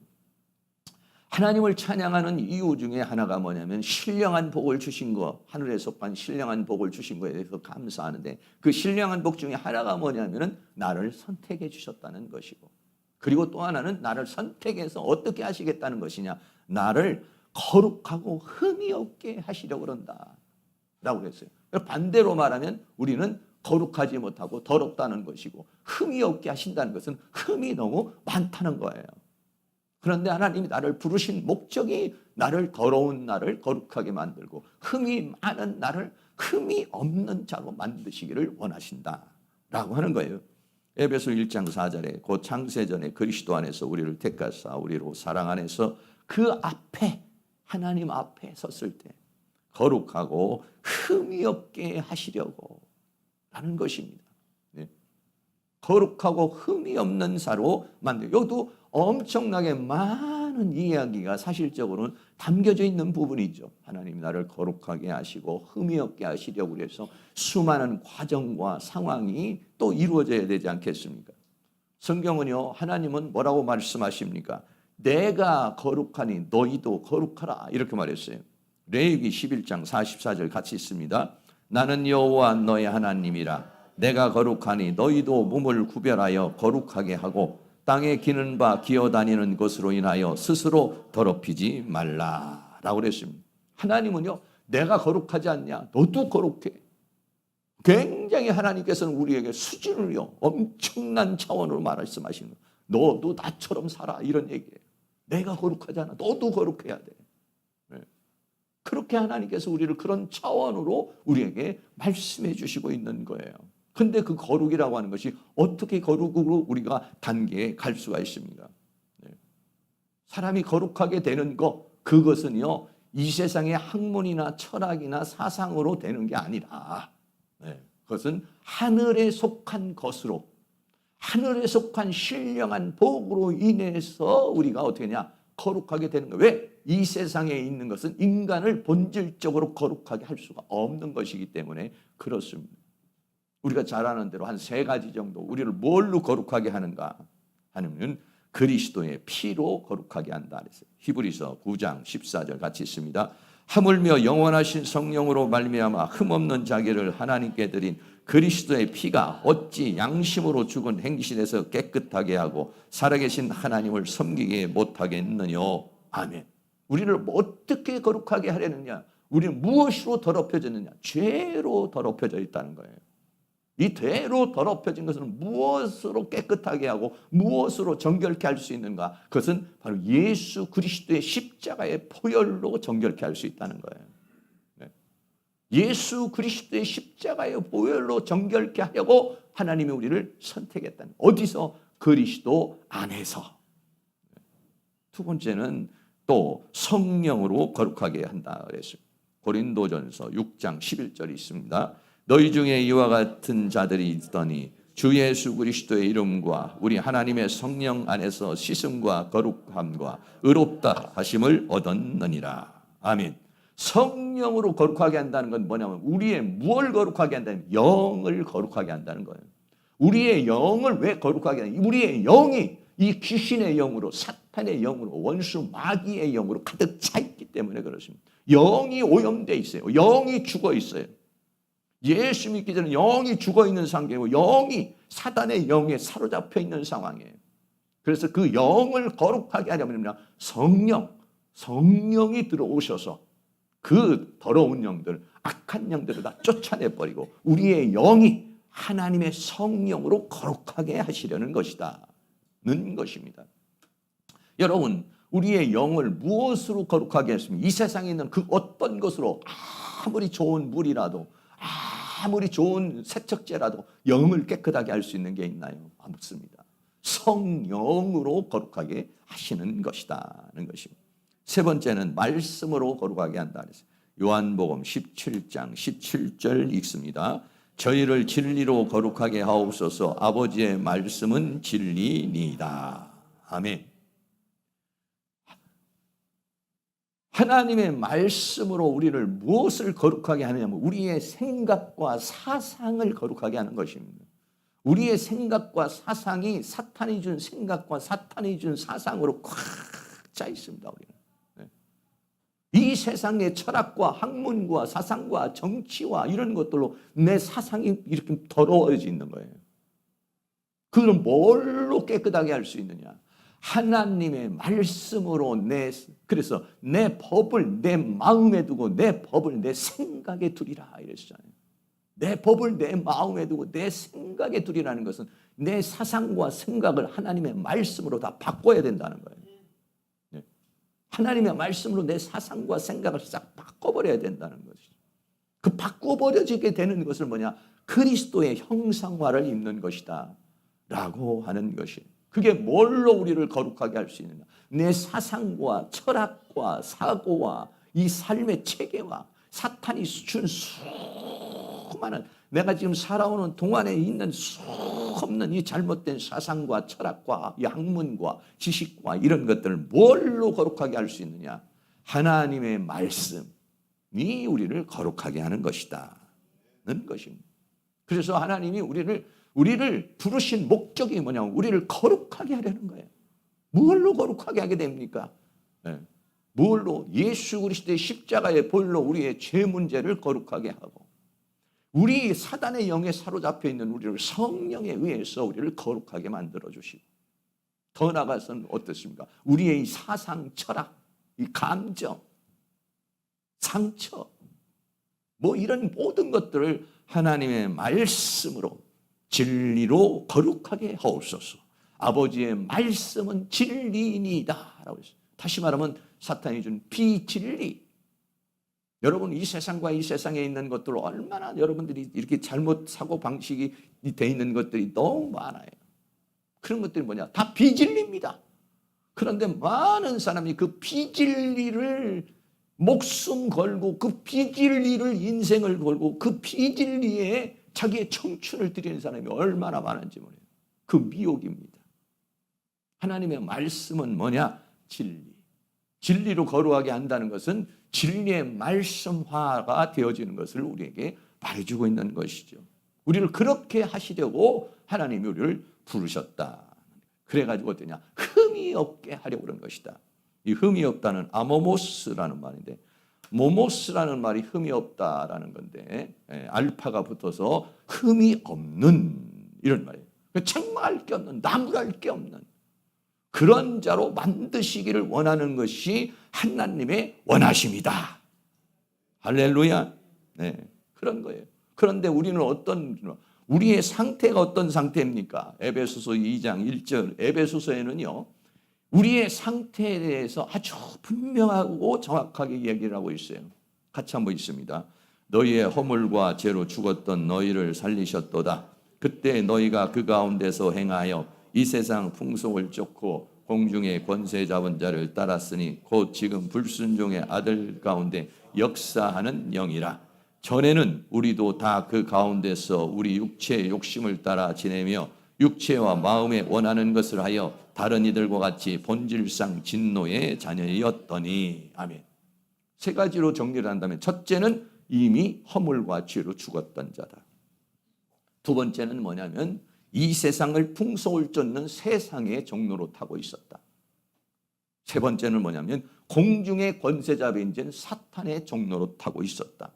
하나님을 찬양하는 이유 중에 하나가 뭐냐면 신령한 복을 주신 거, 하늘에 속한 신령한 복을 주신 거에 대해서 감사하는데 그 신령한 복 중에 하나가 뭐냐면은 나를 선택해 주셨다는 것이고, 그리고 또 하나는 나를 선택해서 어떻게 하시겠다는 것이냐, 나를 거룩하고 흠이 없게 하시려고 그런다 라고 그랬어요. 반대로 말하면 우리는 거룩하지 못하고 더럽다는 것이고, 흠이 없게 하신다는 것은 흠이 너무 많다는 거예요. 그런데 하나님이 나를 부르신 목적이 나를, 더러운 나를 거룩하게 만들고 흠이 많은 나를 흠이 없는 자로 만드시기를 원하신다라고 하는 거예요. 에베소 1장 4절에 곧 창세전에 그리스도 안에서 우리를 택하사 우리로 사랑 안에서 그 앞에, 하나님 앞에 섰을 때 거룩하고 흠이 없게 하시려고 하는 것입니다. 네. 거룩하고 흠이 없는 자로 만들고, 여기도 엄청나게 많은 이야기가 사실적으로는 담겨져 있는 부분이죠. 하나님 나를 거룩하게 하시고 흠이 없게 하시려고 해서 수많은 과정과 상황이 또 이루어져야 되지 않겠습니까? 성경은요, 하나님은 뭐라고 말씀하십니까? 내가 거룩하니 너희도 거룩하라 이렇게 말했어요. 레위기 11장 44절 같이 있습니다. 나는 여호와 너의 하나님이라. 내가 거룩하니 너희도 몸을 구별하여 거룩하게 하고 땅에 기는 바 기어다니는 것으로 인하여 스스로 더럽히지 말라라고 그랬습니다. 하나님은요, 내가 거룩하지 않냐? 너도 거룩해. 굉장히 하나님께서는 우리에게 수준을요, 엄청난 차원으로 말씀하시는 거예요. 너도 나처럼 살아 이런 얘기예요. 내가 거룩하지 않아. 너도 거룩해야 돼. 네. 그렇게 하나님께서 우리를 그런 차원으로 우리에게 말씀해 주시고 있는 거예요. 근데 그 거룩이라고 하는 것이 어떻게 거룩으로 우리가 단계에 갈 수가 있습니까? 네. 사람이 거룩하게 되는 것, 그것은요, 이 세상의 학문이나 철학이나 사상으로 되는 게 아니라, 네, 그것은 하늘에 속한 것으로, 하늘에 속한 신령한 복으로 인해서 우리가 어떻게 하냐? 거룩하게 되는 거예요. 왜? 이 세상에 있는 것은 인간을 본질적으로 거룩하게 할 수가 없는 것이기 때문에 그렇습니다. 우리가 잘 아는 대로 한 세 가지 정도, 우리를 뭘로 거룩하게 하는가 하면 그리스도의 피로 거룩하게 한다 그랬어요. 히브리서 9장 14절 같이 있습니다. 하물며 영원하신 성령으로 말미암아 흠없는 자기를 하나님께 드린 그리스도의 피가 어찌 양심으로 죽은 행실에서 깨끗하게 하고 살아계신 하나님을 섬기게 못하겠느뇨. 아멘. 우리를 어떻게 거룩하게 하려느냐? 우리는 무엇으로 더럽혀졌느냐? 죄로 더럽혀져 있다는 거예요. 이 죄로 더럽혀진 것은 무엇으로 깨끗하게 하고 무엇으로 정결케 할 수 있는가? 그것은 바로 예수 그리스도의 십자가의 보혈로 정결케 할 수 있다는 거예요. 네. 예수 그리스도의 십자가의 보혈로 정결케 하려고 하나님이 우리를 선택했다는 거예요. 어디서? 그리스도 안에서. 두 번째는 또 성령으로 거룩하게 한다 그랬어요. 고린도전서 6장 11절이 있습니다. 너희 중에 이와 같은 자들이 있더니 주 예수 그리스도의 이름과 우리 하나님의 성령 안에서 씻음과 거룩함과 의롭다 하심을 얻었느니라. 아멘. 성령으로 거룩하게 한다는 건 뭐냐면 우리의 무엇을 거룩하게 한다면 영을 거룩하게 한다는 거예요. 우리의 영을 왜 거룩하게 하냐? 우리의 영이 이 귀신의 영으로, 사탄의 영으로, 원수 마귀의 영으로 가득 차 있기 때문에 그렇습니다. 영이 오염되어 있어요. 영이 죽어 있어요. 예수 믿기 전에 영이 죽어있는 상태고 영이 사단의 영에 사로잡혀 있는 상황이에요. 그래서 그 영을 거룩하게 하려면 성령이 들어오셔서 그 더러운 영들, 악한 영들을 다 쫓아내버리고 우리의 영이 하나님의 성령으로 거룩하게 하시려는 것이다는 것입니다. 여러분, 우리의 영을 무엇으로 거룩하게 했습니까? 이 세상에 있는 그 어떤 것으로 아무리 좋은 물이라도 아무리 좋은 세척제라도 영을 깨끗하게 할 수 있는 게 있나요? 없습니다. 성령으로 거룩하게 하시는 것이다는 것입니다. 세 번째는 말씀으로 거룩하게 한다 그랬어요. 요한복음 17장 17절 읽습니다. 저희를 진리로 거룩하게 하옵소서. 아버지의 말씀은 진리니이다. 아멘. 하나님의 말씀으로 우리를 무엇을 거룩하게 하느냐면 우리의 생각과 사상을 거룩하게 하는 것입니다. 우리의 생각과 사상이 사탄이 준 생각과 사탄이 준 사상으로 꽉 차 있습니다. 우리는. 이 세상의 철학과 학문과 사상과 정치와 이런 것들로 내 사상이 이렇게 더러워져 있는 거예요. 그걸 뭘로 깨끗하게 할 수 있느냐? 하나님의 말씀으로 그래서 내 법을 내 마음에 두고 내 법을 내 생각에 두리라 이랬잖아요. 내 법을 내 마음에 두고 내 생각에 두리라는 것은 내 사상과 생각을 하나님의 말씀으로 다 바꿔야 된다는 거예요. 하나님의 말씀으로 내 사상과 생각을 싹 바꿔버려야 된다는 것이죠. 그 바꿔버려지게 되는 것을 뭐냐? 그리스도의 형상화를 입는 것이다 라고 하는 것이. 그게 뭘로 우리를 거룩하게 할 수 있느냐? 내 사상과 철학과 사고와 이 삶의 체계와 사탄이 준 수많은 내가 지금 살아오는 동안에 있는 수없는 이 잘못된 사상과 철학과 이 학문과 지식과 이런 것들을 뭘로 거룩하게 할 수 있느냐? 하나님의 말씀이 우리를 거룩하게 하는 것이다 는 것입니다. 그래서 하나님이 우리를 부르신 목적이 뭐냐면 우리를 거룩하게 하려는 거예요. 뭘로 거룩하게 하게 됩니까? 뭘로? 예수 그리스도의 십자가의 볼로 우리의 죄 문제를 거룩하게 하고 우리 사단의 영에 사로잡혀 있는 우리를 성령에 의해서 우리를 거룩하게 만들어 주시고 더 나아가서는 어떻습니까? 우리의 이 사상, 철학, 이 감정, 상처 뭐 이런 모든 것들을 하나님의 말씀으로 진리로 거룩하게 하옵소서. 아버지의 말씀은 진리이니이다 라고 했어요. 다시 말하면 사탄이 준 비진리. 여러분 이 세상과 이 세상에 있는 것들 얼마나 여러분들이 이렇게 잘못 사고방식이 돼 있는 것들이 너무 많아요. 그런 것들이 뭐냐? 다 비진리입니다. 그런데 많은 사람이 그 비진리를 목숨 걸고 그 비진리를 인생을 걸고 그 비진리에 자기의 청춘을 드리는 사람이 얼마나 많은지 모르요. 그 미혹입니다. 하나님의 말씀은 뭐냐? 진리. 진리로 거룩하게 한다는 것은 진리의 말씀화가 되어지는 것을 우리에게 말해주고 있는 것이죠. 우리를 그렇게 하시려고 하나님이 우리를 부르셨다. 그래가지고 어떠냐? 흠이 없게 하려고 그런 것이다. 이 흠이 없다는 아모모스라는 말인데 모모스라는 말이 흠이 없다라는 건데 알파가 붙어서 흠이 없는 이런 말이에요. 책망할 게 없는 나무랄 게 없는 그런 자로 만드시기를 원하는 것이 하나님의 원하심이다. 할렐루야. 네, 그런 거예요. 그런데 우리는 우리의 상태가 어떤 상태입니까? 에베소서 2장 1절 에베소서에는요. 우리의 상태에 대해서 아주 분명하고 정확하게 얘기를 하고 있어요. 같이 한번 있습니다. 너희의 허물과 죄로 죽었던 너희를 살리셨도다. 그때 너희가 그 가운데서 행하여 이 세상 풍속을 쫓고 공중의 권세 잡은 자를 따랐으니 곧 지금 불순종의 아들 가운데 역사하는 영이라. 전에는 우리도 다 그 가운데서 우리 육체의 욕심을 따라 지내며 육체와 마음에 원하는 것을 하여 다른 이들과 같이 본질상 진노의 자녀였더니. 아멘. 세 가지로 정리를 한다면 첫째는 이미 허물과 죄로 죽었던 자다. 두 번째는 뭐냐면 이 세상을 풍속을 쫓는 세상의 종로로 타고 있었다. 세 번째는 뭐냐면 공중의 권세자인 사탄의 종로로 타고 있었다.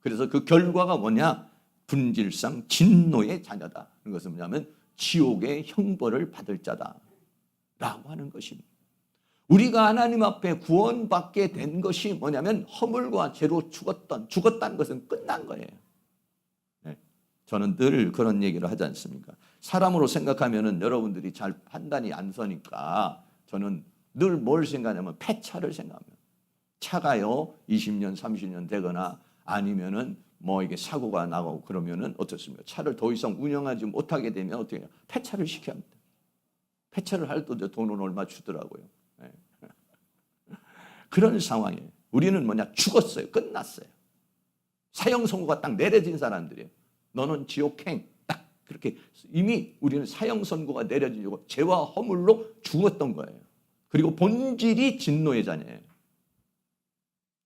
그래서 그 결과가 뭐냐? 분질상 진노의 자녀다. 그것은 뭐냐면 지옥의 형벌을 받을 자다 라고 하는 것입니다. 우리가 하나님 앞에 구원받게 된 것이 뭐냐면 허물과 죄로 죽었다는 것은 끝난 거예요. 네. 저는 늘 그런 얘기를 하지 않습니까? 사람으로 생각하면은 여러분들이 잘 판단이 안 서니까 저는 늘 뭘 생각하냐면 폐차를 생각합니다. 차가요 20년 30년 되거나 아니면은 뭐 이게 사고가 나고 그러면은 어떻습니까? 차를 더 이상 운영하지 못하게 되면 어떻게 해요? 폐차를 시켜야 합니다. 폐차를 할 때도 돈은 얼마 주더라고요. 네. 그런 상황이에요. 우리는 뭐냐? 죽었어요. 끝났어요. 사형 선고가 딱 내려진 사람들이에요. 너는 지옥행 딱 그렇게 이미 우리는 사형 선고가 내려지고 죄와 허물로 죽었던 거예요. 그리고 본질이 진노의 자녀예요.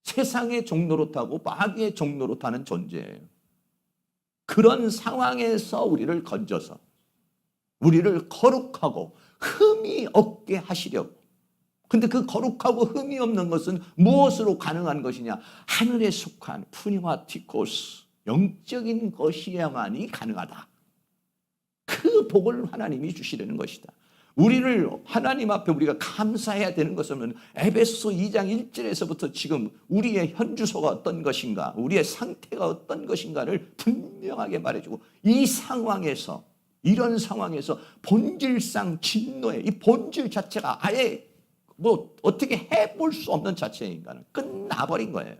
세상의 종로로 타고 마귀의 종로로 타는 존재예요. 그런 상황에서 우리를 건져서 우리를 거룩하고 흠이 없게 하시려고. 근데 그 거룩하고 흠이 없는 것은 무엇으로 가능한 것이냐? 하늘에 속한 푸니마티코스, 영적인 것이야만이 가능하다. 그 복을 하나님이 주시려는 것이다. 우리를 하나님 앞에 우리가 감사해야 되는 것은 에베소 2장 1절에서부터 지금 우리의 현주소가 어떤 것인가, 우리의 상태가 어떤 것인가를 분명하게 말해주고, 이 상황에서, 이런 상황에서 본질상 진노의 이 본질 자체가 아예 뭐 어떻게 해볼 수 없는 자체의 인간은 끝나버린 거예요.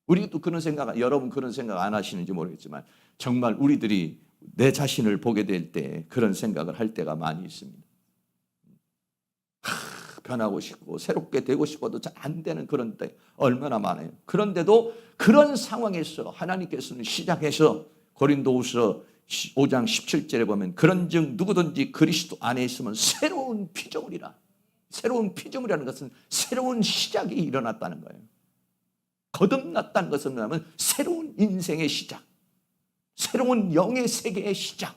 우리도 그런 생각, 여러분 그런 생각 안 하시는지 모르겠지만 정말 우리들이 내 자신을 보게 될 때 그런 생각을 할 때가 많이 있습니다. 변하고 싶고 새롭게 되고 싶어도 잘 안 되는 그런 때 얼마나 많아요. 그런데도 그런 상황에서 하나님께서는 시작해서 고린도후서 5장 17절에 보면 그런즉 누구든지 그리스도 안에 있으면 새로운 피조물이라. 새로운 피조물이라는 것은 새로운 시작이 일어났다는 거예요. 거듭났다는 것은 뭐냐면 새로운 인생의 시작, 새로운 영의 세계의 시작,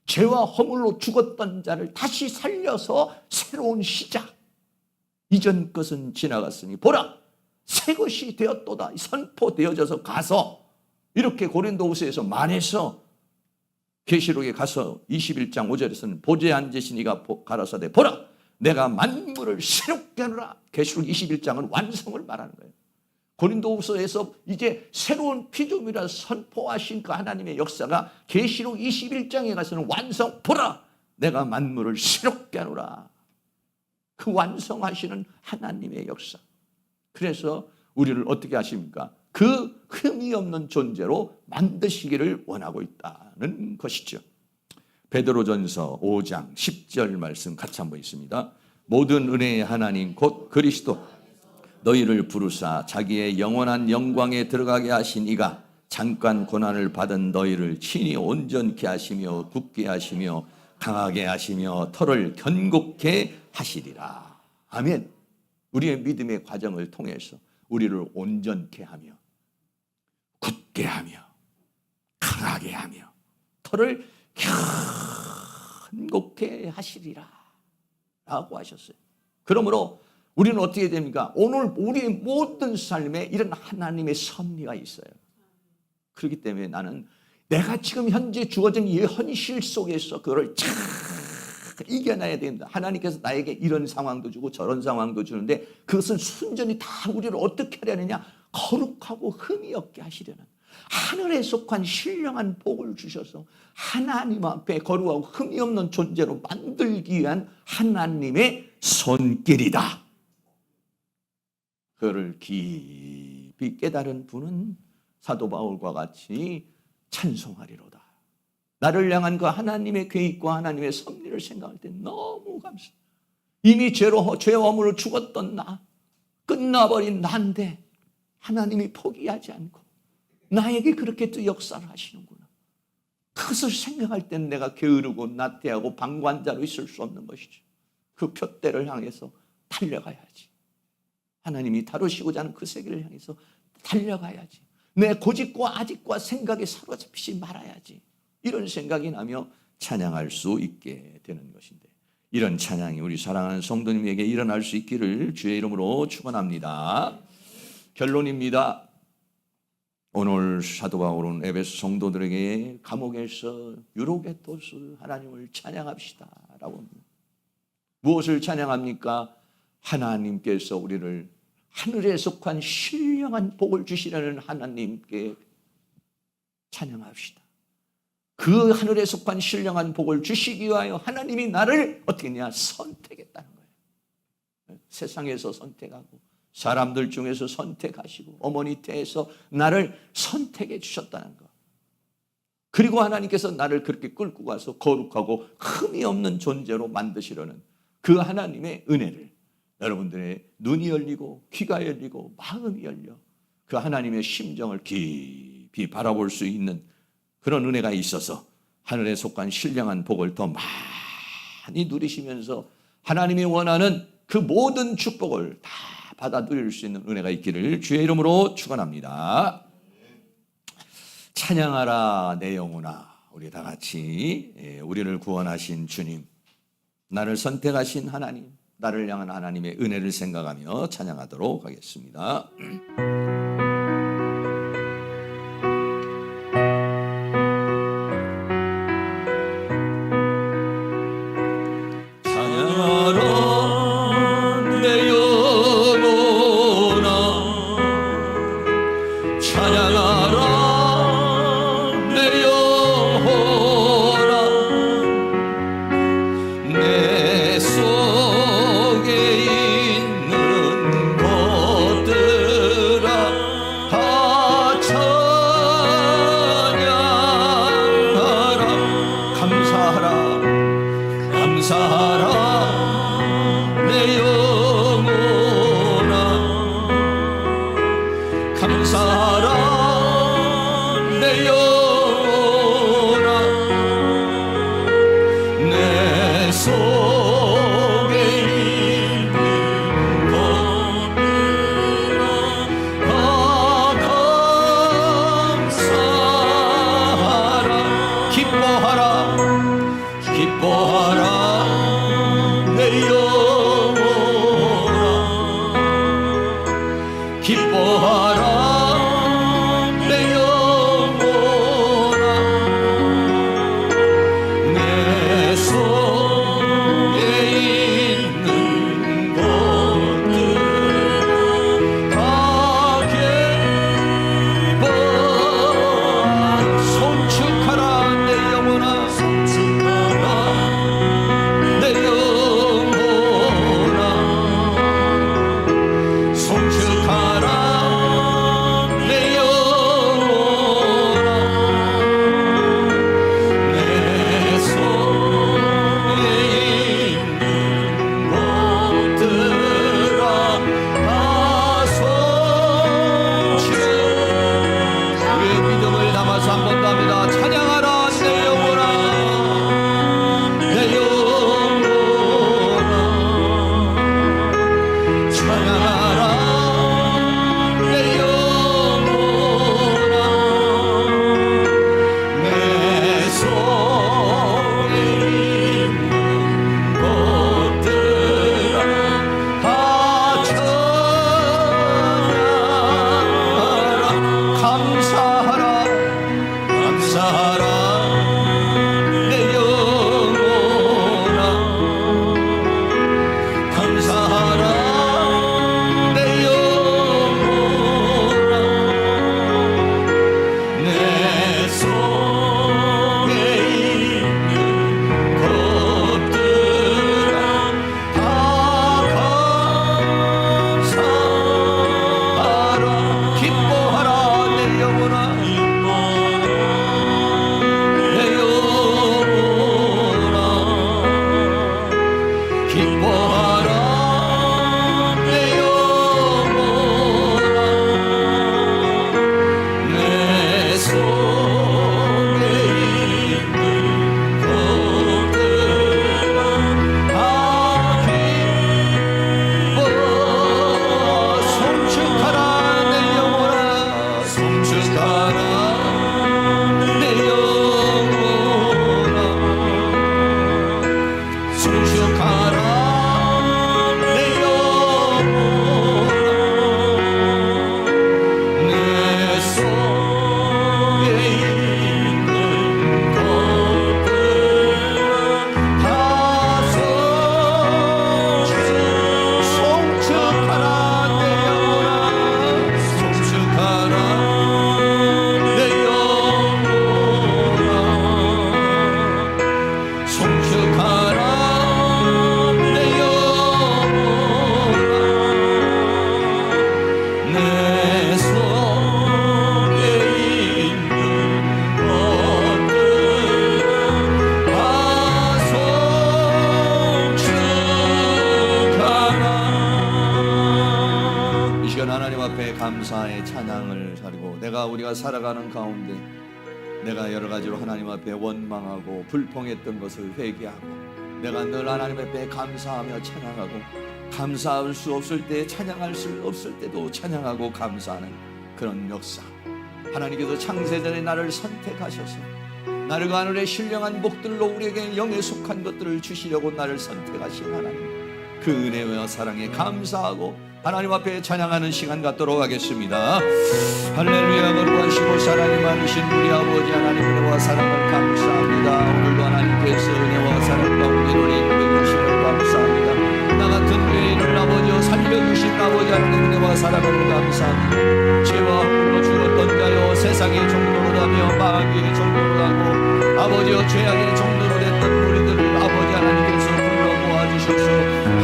죄와 허물로 죽었던 자를 다시 살려서 새로운 시작. 이전 것은 지나갔으니 보라 새 것이 되었도다. 선포되어져서 가서 이렇게 고린도후서에서 말해서 계시록에 가서 21장 5절에서는 보좌에 앉으신 이가 가라사대 보라 내가 만물을 새롭게 하노라. 계시록 21장은 완성을 말하는 거예요. 고린도후서에서 이제 새로운 피조물이라 선포하신 그 하나님의 역사가 계시록 21장에 가서는 완성. 보라 내가 만물을 새롭게 하노라. 그 완성하시는 하나님의 역사. 그래서 우리를 어떻게 하십니까? 그 흠이 없는 존재로 만드시기를 원하고 있다는 것이죠. 베드로전서 5장 10절 말씀 같이 한번 있습니다. 모든 은혜의 하나님 곧 그리스도 너희를 부르사 자기의 영원한 영광에 들어가게 하신 이가 잠깐 고난을 받은 너희를 친히 온전케 하시며 굳게 하시며 강하게 하시며 터를 견고케 하시리라. 아멘. 우리의 믿음의 과정을 통해서 우리를 온전케 하며 굳게 하며 강하게 하며 터를 견고케 하시리라 라고 하셨어요. 그러므로 우리는 어떻게 됩니까? 오늘 우리의 모든 삶에 이런 하나님의 섭리가 있어요. 그렇기 때문에 나는 내가 지금 현재 주어진 이 현실 속에서 그걸 잘 이겨내야 된다. 하나님께서 나에게 이런 상황도 주고 저런 상황도 주는데 그것은 순전히 다 우리를 어떻게 하려느냐? 거룩하고 흠이 없게 하시려는 하늘에 속한 신령한 복을 주셔서 하나님 앞에 거룩하고 흠이 없는 존재로 만들기 위한 하나님의 손길이다. 그를 깊이 깨달은 분은 사도 바울과 같이 찬송하리로다. 나를 향한 그 하나님의 계획과 하나님의 섭리를 생각할 때 너무 감사해요. 이미 죄와 허물로 죽었던 나, 끝나버린 나인데 하나님이 포기하지 않고 나에게 그렇게 또 역사를 하시는구나. 그것을 생각할 때는 내가 게으르고 나태하고 방관자로 있을 수 없는 것이죠. 그 표대를 향해서 달려가야지. 하나님이 다루시고자 하는 그 세계를 향해서 달려가야지. 내 고집과 아집과 생각에 사로잡히지 말아야지. 이런 생각이 나며 찬양할 수 있게 되는 것인데 이런 찬양이 우리 사랑하는 성도님에게 일어날 수 있기를 주의 이름으로 축원합니다. 결론입니다. 오늘 사도 바울은 에베소 성도들에게 감옥에서 유로게토스 하나님을 찬양합시다 라고 합니다. 무엇을 찬양합니까? 하나님께서 우리를 하늘에 속한 신령한 복을 주시려는 하나님께 찬양합시다. 그 하늘에 속한 신령한 복을 주시기 위하여 하나님이 나를 어떻게 했냐? 선택했다는 거예요. 세상에서 선택하고 사람들 중에서 선택하시고 어머니 태에서 나를 선택해 주셨다는 것. 그리고 하나님께서 나를 그렇게 끌고 가서 거룩하고 흠이 없는 존재로 만드시려는 그 하나님의 은혜를 여러분들의 눈이 열리고 귀가 열리고 마음이 열려 그 하나님의 심정을 깊이 바라볼 수 있는 그런 은혜가 있어서 하늘에 속한 신령한 복을 더 많이 누리시면서 하나님이 원하는 그 모든 축복을 다 받아 누릴 수 있는 은혜가 있기를 주의 이름으로 축원합니다. 찬양하라 내 영혼아. 우리 다 같이 우리를 구원하신 주님, 나를 선택하신 하나님, 나를 향한 하나님의 은혜를 생각하며 찬양하도록 하겠습니다. 감사의 찬양을 하고 우리가 살아가는 가운데 내가 여러 가지로 하나님 앞에 원망하고 불평했던 것을 회개하고 내가 늘 하나님 앞에 감사하며 찬양하고 감사할 수 없을 때 찬양할 수 없을 때도 찬양하고 감사하는 그런 역사, 하나님께서 창세전에 나를 선택하셔서 나를 그 하늘의 신령한 복들로 우리에게 영에 속한 것들을 주시려고 나를 선택하신 하나님, 그 은혜와 사랑에 감사하고 하나님 앞에 찬양하는 시간 갖도록 하겠습니다. 할렐루야. 거룩하시고 사랑이 많으신 우리 아버지 하나님, 은혜와 사랑을 감사합니다. 오늘도 하나님께서 은혜와 사랑 가운데 우리 인도해주심을 감사합니다. 나 같은 죄인을 아버지여 살려주신 아버지 하나님, 은혜와 사랑을 감사합니다. 죄와 홀로 죽었던 자여, 세상의 종로로 하며 마귀의 종로로 하고 아버지여 죄악의 종로로 됐던 우리들을 아버지 하나님께서 불러 모아주셔서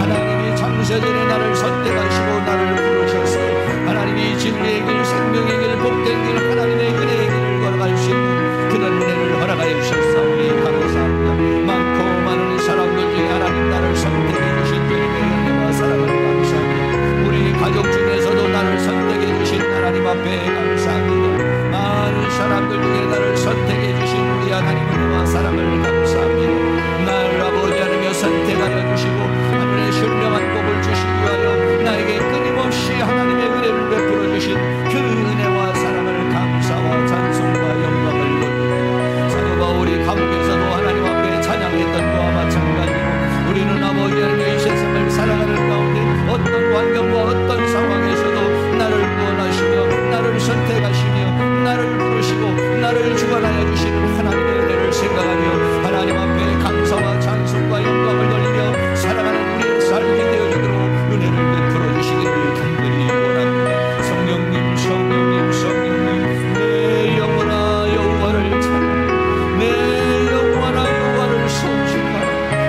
하나님이 창세전에 나를 선택하시고 나를 부르셔서 하나님이 진리의 길, 생명의 길, 복된 길, 하나님의 은혜의 길을 걸어갈 수 있는 그런 은혜를 허락하여 주셨사오니 감사합니다. 많고 많은 사람들 중에 하나님 나를 선택해 주신 주님의 은혜와 사랑을 감사합니다. 우리 가족 중에서도 나를 선택해 주신 하나님 앞에 감사합니다. 많은 사람들 중에 나를 선택해 주신 우리 하나님 은혜와 사랑을 감사합니다. 나를 아버지 하나님여 선택하여 주시고 하늘의 신령한 복을 주시기 위하여 나에게 끊임없이 하나님의 은혜를 베풀어 주신 그 은혜와 사랑을 감사와 찬송과 영광을 돌립니다. 사도 바울이 감옥에서도 하나님 앞에 찬양했던 것과 마찬가지로 우리는 아버지 하나님의 이 세상을 살아가는 가운데 어떤 환경과 어떤 상황에서도 나를 구원하시며 나를 선택하시며 나를 부르시고 나를 주관하여 주시는 하나님의 은혜를 생각하며 하나님 앞에 감사와 찬송과 영광을 돌리며 살아가는 우리의 삶이 되어지도록 은혜를 베풀어 주시기를 간절히 원합니다. 성령님, 성령님, 성령님, 내 영혼아 여호와를 찬양, 내 영혼아 여호와를 송축하라.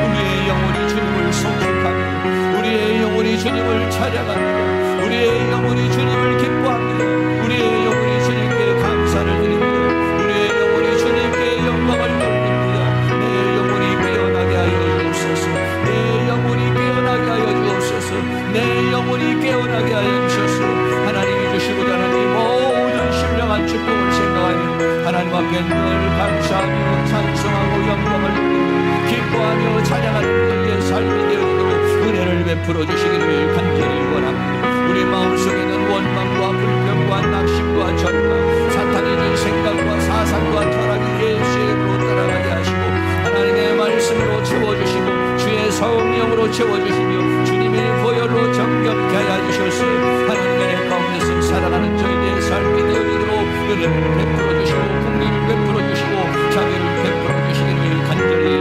우리의 영혼이 주님을 송축하며 우리의 영혼이 주님을 찬양합니다. 우리의 영혼이 주님을 기뻐합니다. 우리의 영혼이 주님께 감사를 드립니다. 우리의 영혼이 주님께 영광을 돌립니다. 내 영혼이 깨어나게 하여 주옵소서. 내 영혼이 깨어나게 하여 주옵소서. 내 영혼이 깨어나게 하여 주셔서 하나님이 주시고자 하는 이 모든 신령한 축복을 생각하며 하나님 앞에 늘 감사하며 찬송하고 영광을 돌리며 기뻐하며 찬양하는 우리의 삶이 되어지도록 은혜를 베풀어 주시기를 간절히 원합니다. 우리 마음속에는 원망과 불평과 낙심과 절망, 사탄이 준 생각과 사상과 철학이 예수의 이름으로 따라가게 하시고 하나님의 말씀으로 채워주시고 주의 성령으로 채워주시며 주님의 보혈로 정결케 하여 주셔서 하나님의 은혜 가운데서 살아가는 저희의 삶이 되어지도록 은혜를 베풀어 주시고 긍휼을 베풀어 주시고 자비를 베풀어 주시기를 간절히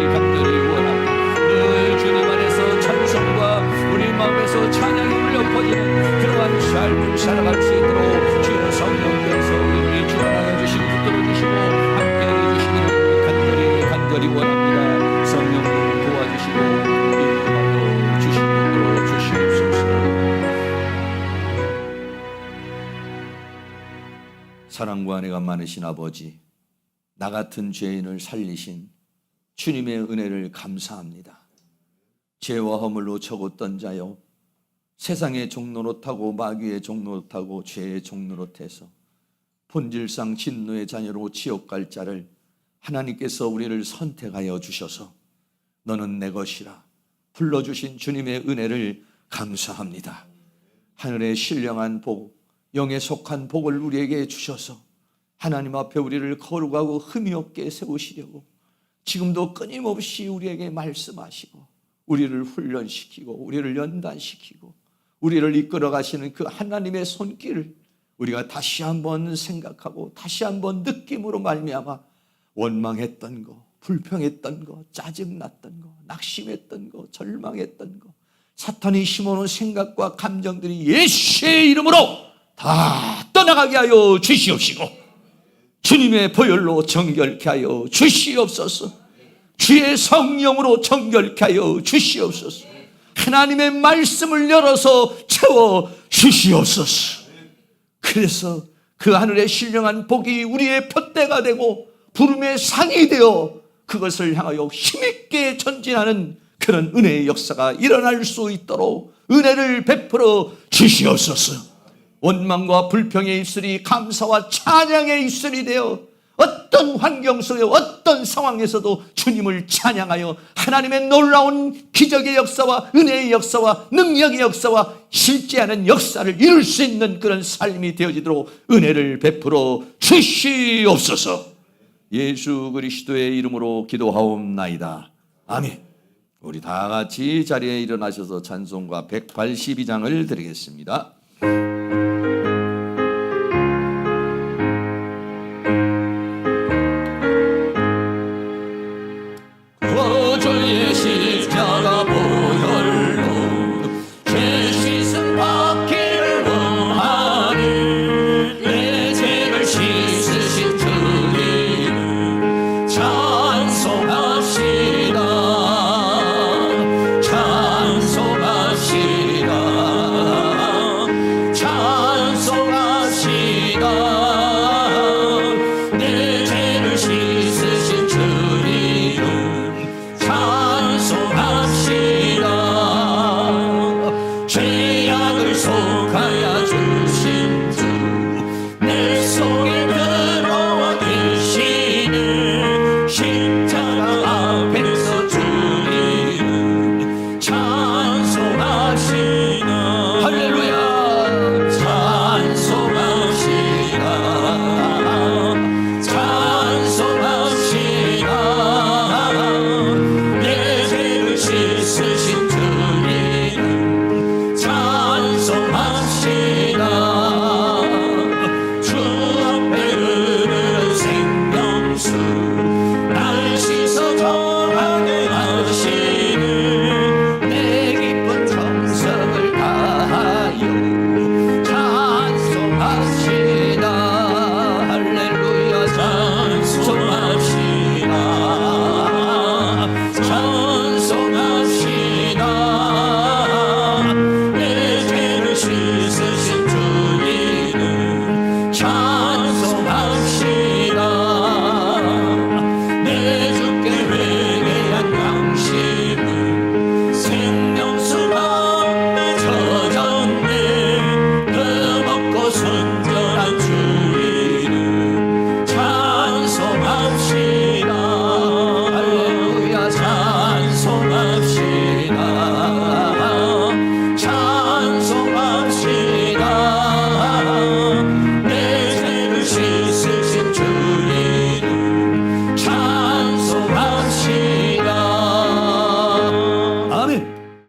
원합니다. 늘 주님 안에서 찬송과 우리 마음에서 찬양이 울려 퍼지는 그러한 삶을 살아갈 수 있도록 주의 성령께서 우리를 주관하여 주시고 붙들어 주시고 함께해 주시기를 간절히 원합니다. 성령님 도와주시고 인도하여 주시고 주시옵소서. 사랑과 은혜가 많으신 아버지, 나 같은 죄인을 살리신 주님의 은혜를 감사합니다. 죄와 허물로 적었던 자여, 세상의 종노릇하고 마귀의 종노릇하고 죄의 종노릇해서 본질상 진노의 자녀로 지옥 갈 자를 하나님께서 우리를 선택하여 주셔서 너는 내 것이라 불러주신 주님의 은혜를 감사합니다. 하늘의 신령한 복, 영에 속한 복을 우리에게 주셔서 하나님 앞에 우리를 거룩하고 흠이 없게 세우시려고 지금도 끊임없이 우리에게 말씀하시고 우리를 훈련시키고 우리를 연단시키고 우리를 이끌어 가시는 그 하나님의 손길을 우리가 다시 한번 생각하고 다시 한번 느낌으로 말미암아 원망했던 거, 불평했던 거, 짜증났던 거, 낙심했던 거, 절망했던 거, 사탄이 심어놓은 생각과 감정들이 예수의 이름으로 다 떠나가게 하여 주시옵시고 주님의 보혈로 정결케 하여 주시옵소서. 주의 성령으로 정결케 하여 주시옵소서. 하나님의 말씀을 열어서 채워 주시옵소서. 그래서 그 하늘의 신령한 복이 우리의 푯대가 되고 부름의 상이 되어 그것을 향하여 힘있게 전진하는 그런 은혜의 역사가 일어날 수 있도록 은혜를 베풀어 주시옵소서. 원망과 불평의 입술이 감사와 찬양의 입술이 되어 어떤 환경 속에 어떤 상황에서도 주님을 찬양하여 하나님의 놀라운 기적의 역사와 은혜의 역사와 능력의 역사와 실제하는 역사를 이룰 수 있는 그런 삶이 되어지도록 은혜를 베풀어 주시옵소서. 예수 그리스도의 이름으로 기도하옵나이다. 아멘. 우리 다 같이 자리에 일어나셔서 찬송가 182장을 드리겠습니다. 구주의 신